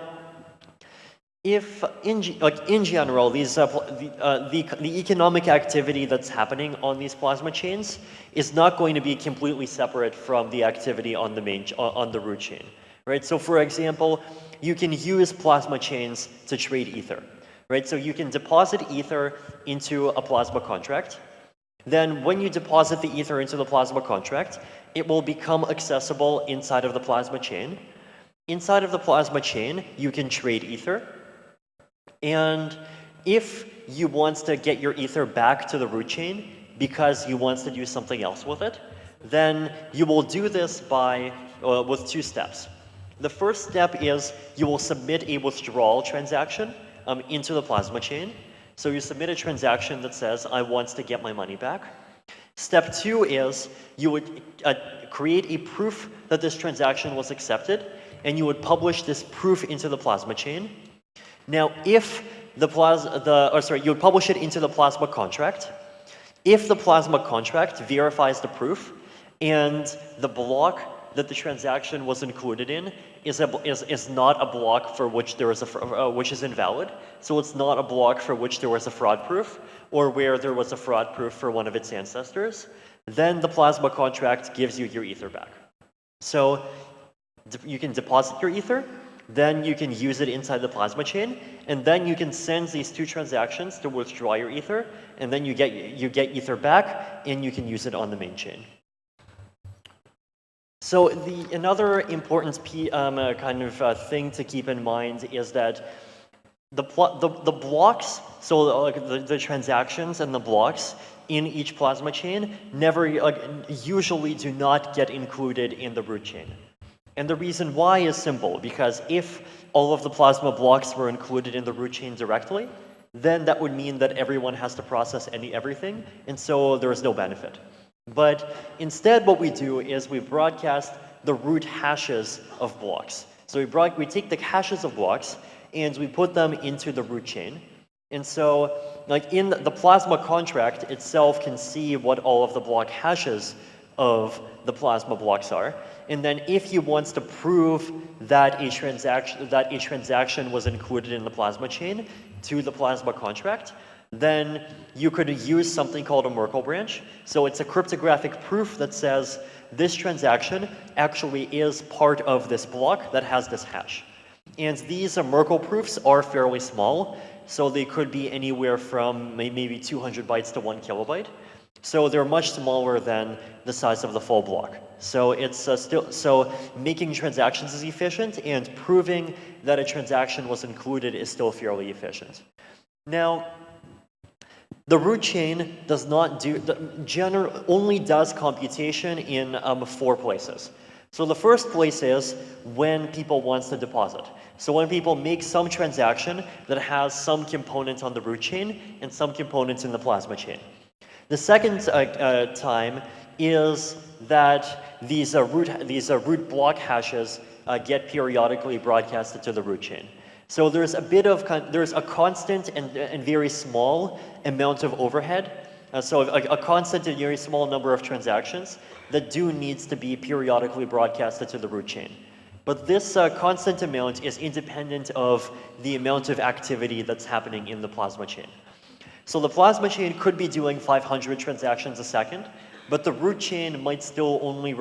if in general, the economic activity that's happening on these Plasma chains is not going to be completely separate from the activity on the root chain, right? So, for example, you can use Plasma chains to trade Ether, right? So you can deposit Ether into a Plasma contract. Then, when you deposit the Ether into the Plasma contract, it will become accessible inside of the Plasma chain. Inside of the Plasma chain, you can trade Ether. And if you want to get your Ether back to the root chain because you want to do something else with it, then you will do this by with 2 steps. The first step is you will submit a withdrawal transaction into the Plasma chain. So you submit a transaction that says, I want to get my money back. Step 2 is you would create a proof that this transaction was accepted, and you would publish this proof into the Plasma chain. Now, if you would publish it into the Plasma contract. If the Plasma contract verifies the proof, and the block that the transaction was included in is not a block for which there is which is invalid, so it's not a block for which there was a fraud proof, or where there was a fraud proof for one of its ancestors, then the Plasma contract gives you your Ether back. So you can deposit your Ether, then you can use it inside the Plasma chain, and then you can send these 2 transactions to withdraw your Ether, and then you get Ether back, and you can use it on the main chain. So another important thing to keep in mind is that the blocks, so the transactions and the blocks in each Plasma chain usually do not get included in the root chain. And the reason why is simple, because if all of the Plasma blocks were included in the root chain directly, then that would mean that everyone has to process everything, and so there is no benefit. But instead what we do is we broadcast the root hashes of blocks. So we take the hashes of blocks and we put them into the root chain. And so in the Plasma contract itself can see what all of the block hashes of the Plasma blocks are. And then if you want to prove that a transaction was included in the Plasma chain to the Plasma contract, then you could use something called a Merkle branch. So it's a cryptographic proof that says this transaction actually is part of this block that has this hash. And these Merkle proofs are fairly small, so they could be anywhere from maybe 200 bytes to 1 kilobyte. So they're much smaller than the size of the full block. So it's making transactions is efficient, and proving that a transaction was included is still fairly efficient. Now, the root chain does not only does computation in 4 places. So the first place is when people want to deposit. So when people make some transaction that has some components on the root chain and some components in the Plasma chain. The second time is that these root block hashes get periodically broadcasted to the root chain. So there's there's a constant and very small amount of overhead. So a constant and very small number of transactions that needs to be periodically broadcasted to the root chain. But this constant amount is independent of the amount of activity that's happening in the plasma chain. So the plasma chain could be doing 500 transactions a second, but the root chain might still only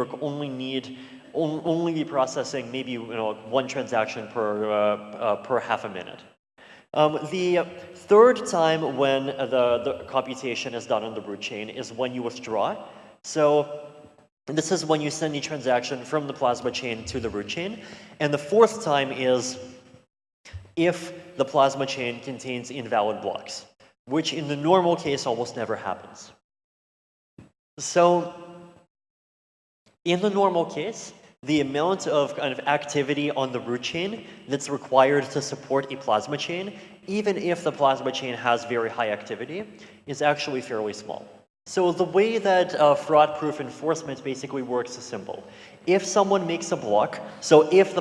be processing maybe one transaction per half a minute. The third time when the computation is done on the root chain is when you withdraw. So this is when you send a transaction from the plasma chain to the root chain. And the fourth time is if the plasma chain contains invalid blocks, which in the normal case almost never happens. So in the normal case, the amount of activity on the root chain that's required to support a plasma chain, even if the plasma chain has very high activity, is actually fairly small. So the way that fraud-proof enforcement basically works is simple. If someone makes a block, so if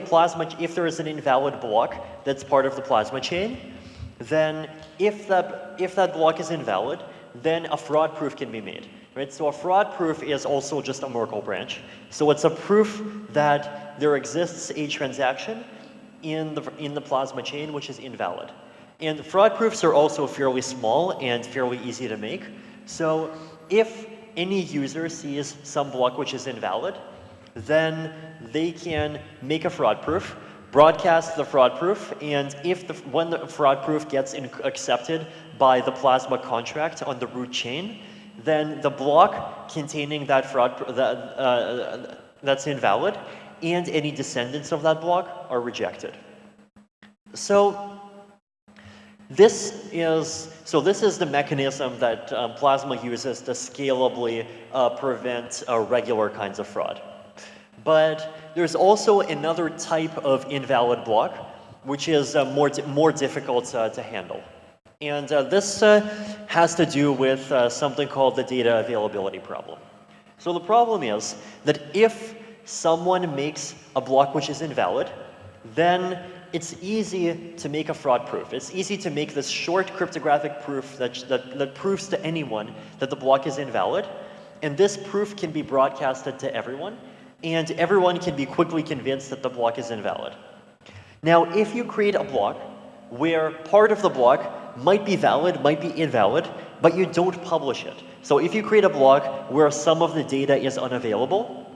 there is an invalid block that's part of the plasma chain, then if that block is invalid, then a fraud proof can be made. Right? So a fraud proof is also just a Merkle branch. So it's a proof that there exists a transaction in the plasma chain which is invalid. And fraud proofs are also fairly small and fairly easy to make. So if any user sees some block which is invalid, then they can make a fraud proof, broadcast the fraud proof, and when the fraud proof gets accepted by the plasma contract on the root chain, then the block containing that that's invalid and any descendants of that block are rejected. So this is the mechanism that Plasma uses to scalably prevent regular kinds of fraud. But there's also another type of invalid block, which is more difficult to handle. And this has to do with something called the data availability problem. So the problem is that if someone makes a block which is invalid, then it's easy to make a fraud proof. It's easy to make this short cryptographic proof that proves to anyone that the block is invalid. And this proof can be broadcasted to everyone, and everyone can be quickly convinced that the block is invalid. Now, if you create a block where part of the block might be valid, might be invalid, but you don't publish it. So if you create a block where some of the data is unavailable,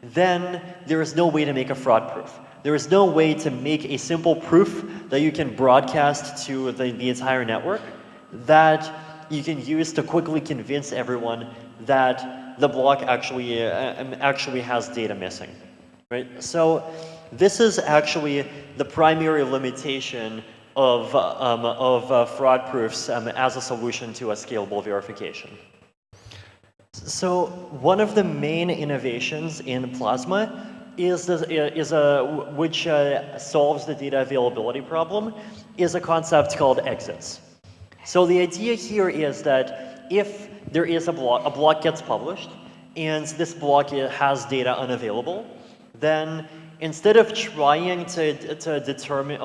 then there is no way to make a fraud proof. There is no way to make a simple proof that you can broadcast to the entire network that you can use to quickly convince everyone that the block actually has data missing, right? So this is actually the primary limitation of fraud proofs as a solution to a scalable verification. So one of the main innovations in Plasma which solves the data availability problem is a concept called exits. So the idea here is that if there is a block gets published, and this block has data unavailable, then instead of trying to determine,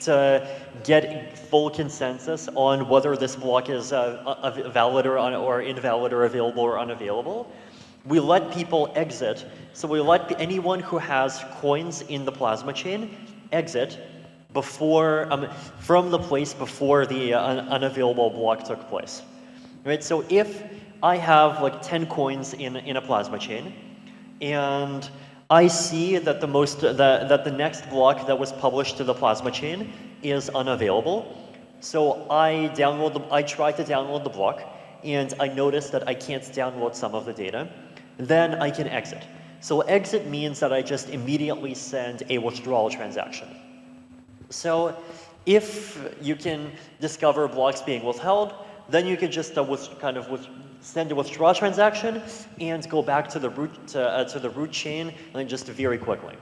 to get full consensus on whether this block is valid or invalid or available or unavailable, we let people exit. So we let anyone who has coins in the Plasma chain exit before from the place before the unavailable block took place. Right? So if I have like 10 coins in a Plasma chain, and I see that the next block that was published to the Plasma chain is unavailable. So I try to download the block, and I notice that I can't download some of the data. Then I can exit. So exit means that I just immediately send a withdrawal transaction. So if you can discover blocks being withheld, then you can just send a withdrawal transaction and go back to the root chain and just very quickly.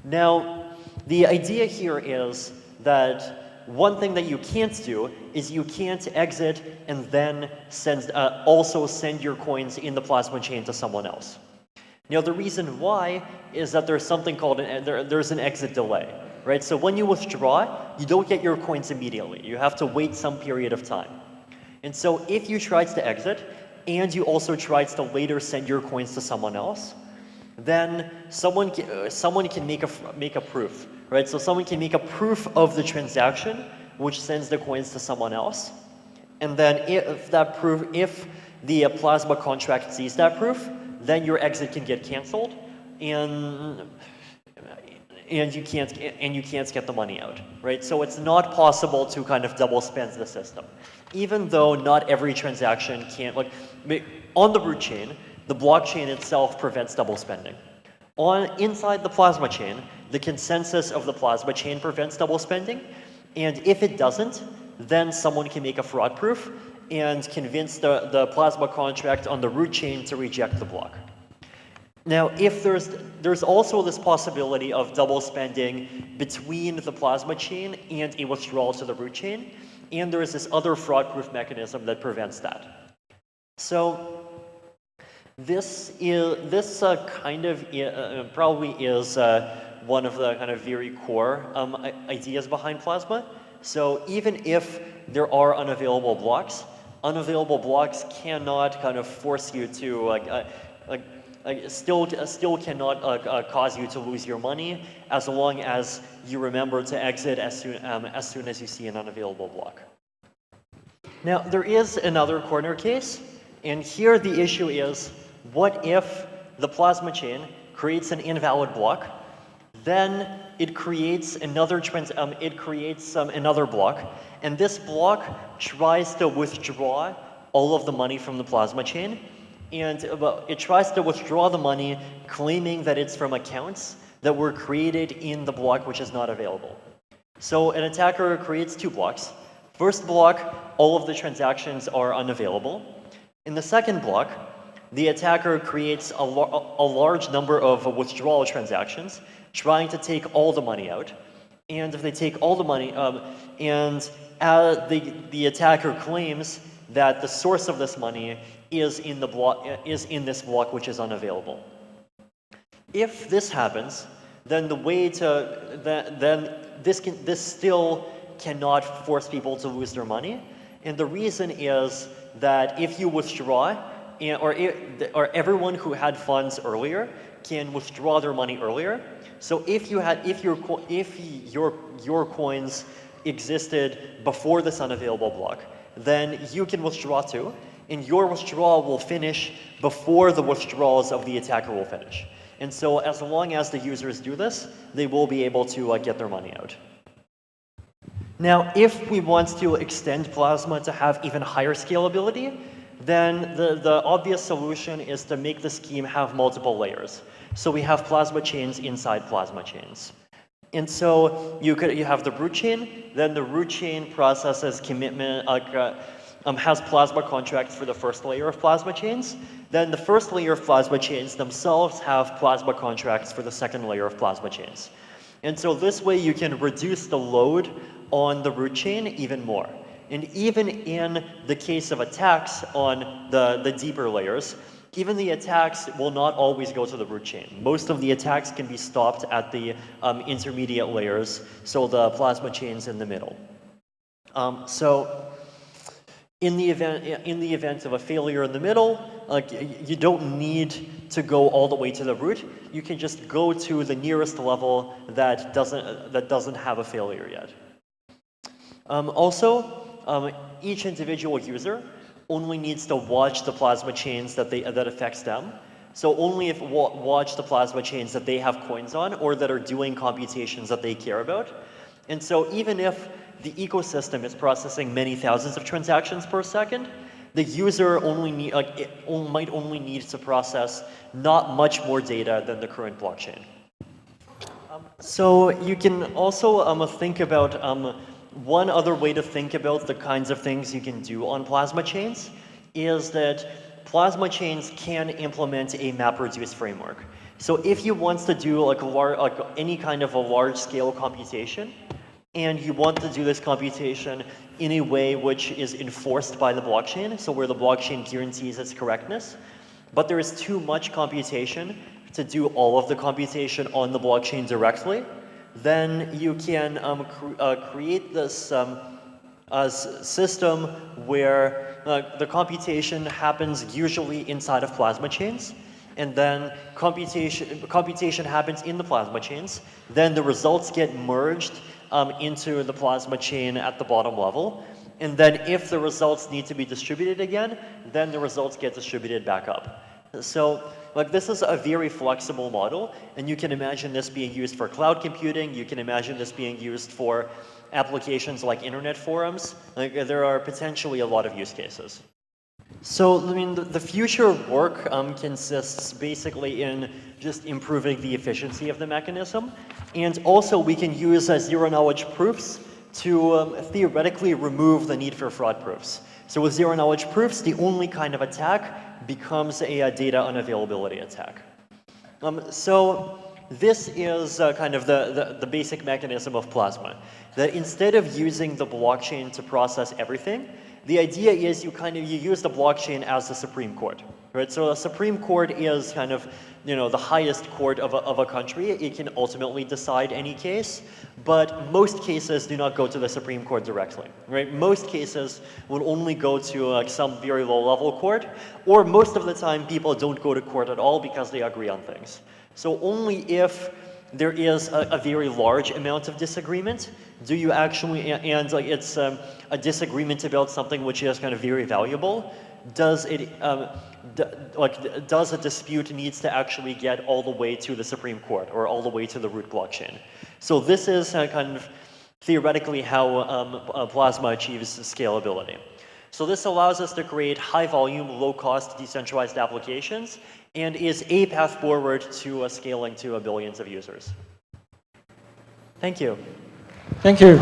Now, the idea here is that one thing that you can't do is you can't exit and then also send your coins in the Plasma chain to someone else. Now, the reason why is that there's something called there's an exit delay. right? So when you withdraw, you don't get your coins immediately. You have to wait some period of time. And so if you tried to exit, and you also tried to later send your coins to someone else, then someone can make a proof, right? So someone can make a proof of the transaction, which sends the coins to someone else. And then if the Plasma contract sees that proof, then your exit can get canceled, and you can't get the money out, right? So it's not possible to kind of double spend the system, even though not every transaction can. Like on the root chain, the blockchain itself prevents double spending. Inside the Plasma chain, the consensus of the Plasma chain prevents double spending, and if it doesn't, then someone can make a fraud proof and convince the Plasma contract on the root chain to reject the block. Now, if there's also this possibility of double spending between the Plasma chain and a withdrawal to the root chain, and there is this other fraud proof mechanism that prevents that. So this kind of probably is one of the kind of very core ideas behind Plasma. So even if there are unavailable blocks cannot kind of force you to still cannot cause you to lose your money as long as you remember to exit as soon as you see an unavailable block. Now there is another corner case, and here the issue is, what if the Plasma chain creates an invalid block, then it creates another another block, and this block tries to withdraw all of the money from the Plasma chain, and it tries to withdraw the money claiming that it's from accounts that were created in the block which is not available. So an attacker creates two blocks. First block, all of the transactions are unavailable. In the second block, the attacker creates a large number of withdrawal transactions, trying to take all the money out. And if they take all the money, the attacker claims that the source of this money is in this block which is unavailable. If this happens, then this still cannot force people to lose their money, and the reason is that if you withdraw, or everyone who had funds earlier can withdraw their money earlier. So if your coins existed before this unavailable block, then you can withdraw too, and your withdrawal will finish before the withdrawals of the attacker will finish. And so as long as the users do this, they will be able to get their money out. Now, if we want to extend Plasma to have even higher scalability, then the obvious solution is to make the scheme have multiple layers. So we have Plasma chains inside Plasma chains. And so you have the root chain, then the root chain processes commitment, has Plasma contracts for the first layer of Plasma chains. Then the first layer of Plasma chains themselves have Plasma contracts for the second layer of Plasma chains. And so this way you can reduce the load on the root chain even more. And even in the case of attacks on the deeper layers, even the attacks will not always go to the root chain. Most of the attacks can be stopped at the intermediate layers, so the Plasma chains in the middle. So in the event of a failure in the middle, you don't need to go all the way to the root. You can just go to the nearest level that doesn't have a failure yet. Each individual user only needs to watch the Plasma chains that affects them. So only watch the Plasma chains that they have coins on or that are doing computations that they care about. And so even if the ecosystem is processing many thousands of transactions per second, the user might only need to process not much more data than the current blockchain. So you can also think about one other way to think about the kinds of things you can do on Plasma chains is that Plasma chains can implement a MapReduce framework. So if you want to do any kind of a large-scale computation, and you want to do this computation in a way which is enforced by the blockchain, so where the blockchain guarantees its correctness, but there is too much computation to do all of the computation on the blockchain directly, then you can create this system where the computation happens usually inside of plasma chains, and then computation happens in the plasma chains. Then the results get merged into the plasma chain at the bottom level. And then if the results need to be distributed again, then the results get distributed back up. So like this is a very flexible model, and you can imagine this being used for cloud computing. You can imagine this being used for applications like internet forums. Like there are potentially a lot of use cases. So I mean, the future work consists basically in just improving the efficiency of the mechanism, and also we can use zero-knowledge proofs to theoretically remove the need for fraud proofs. So with zero-knowledge proofs, the only kind of attack becomes a data unavailability attack. So this is kind of the basic mechanism of Plasma. That instead of using the blockchain to process everything, the idea is you use the blockchain as the Supreme Court, right? So the Supreme Court is kind of, the highest court of a country. It can ultimately decide any case, but most cases do not go to the Supreme Court directly, right? Most cases would only go to some very low-level court, or most of the time people don't go to court at all because they agree on things. So only if there is a very large amount of disagreement do you actually, and like it's a disagreement about something which is kind of very valuable, does a dispute needs to actually get all the way to the Supreme Court or all the way to the root blockchain. So this is kind of theoretically how Plasma achieves scalability. So this allows us to create high volume, low cost, decentralized applications, and is a path forward to scaling to billions of users. Thank you. Thank you.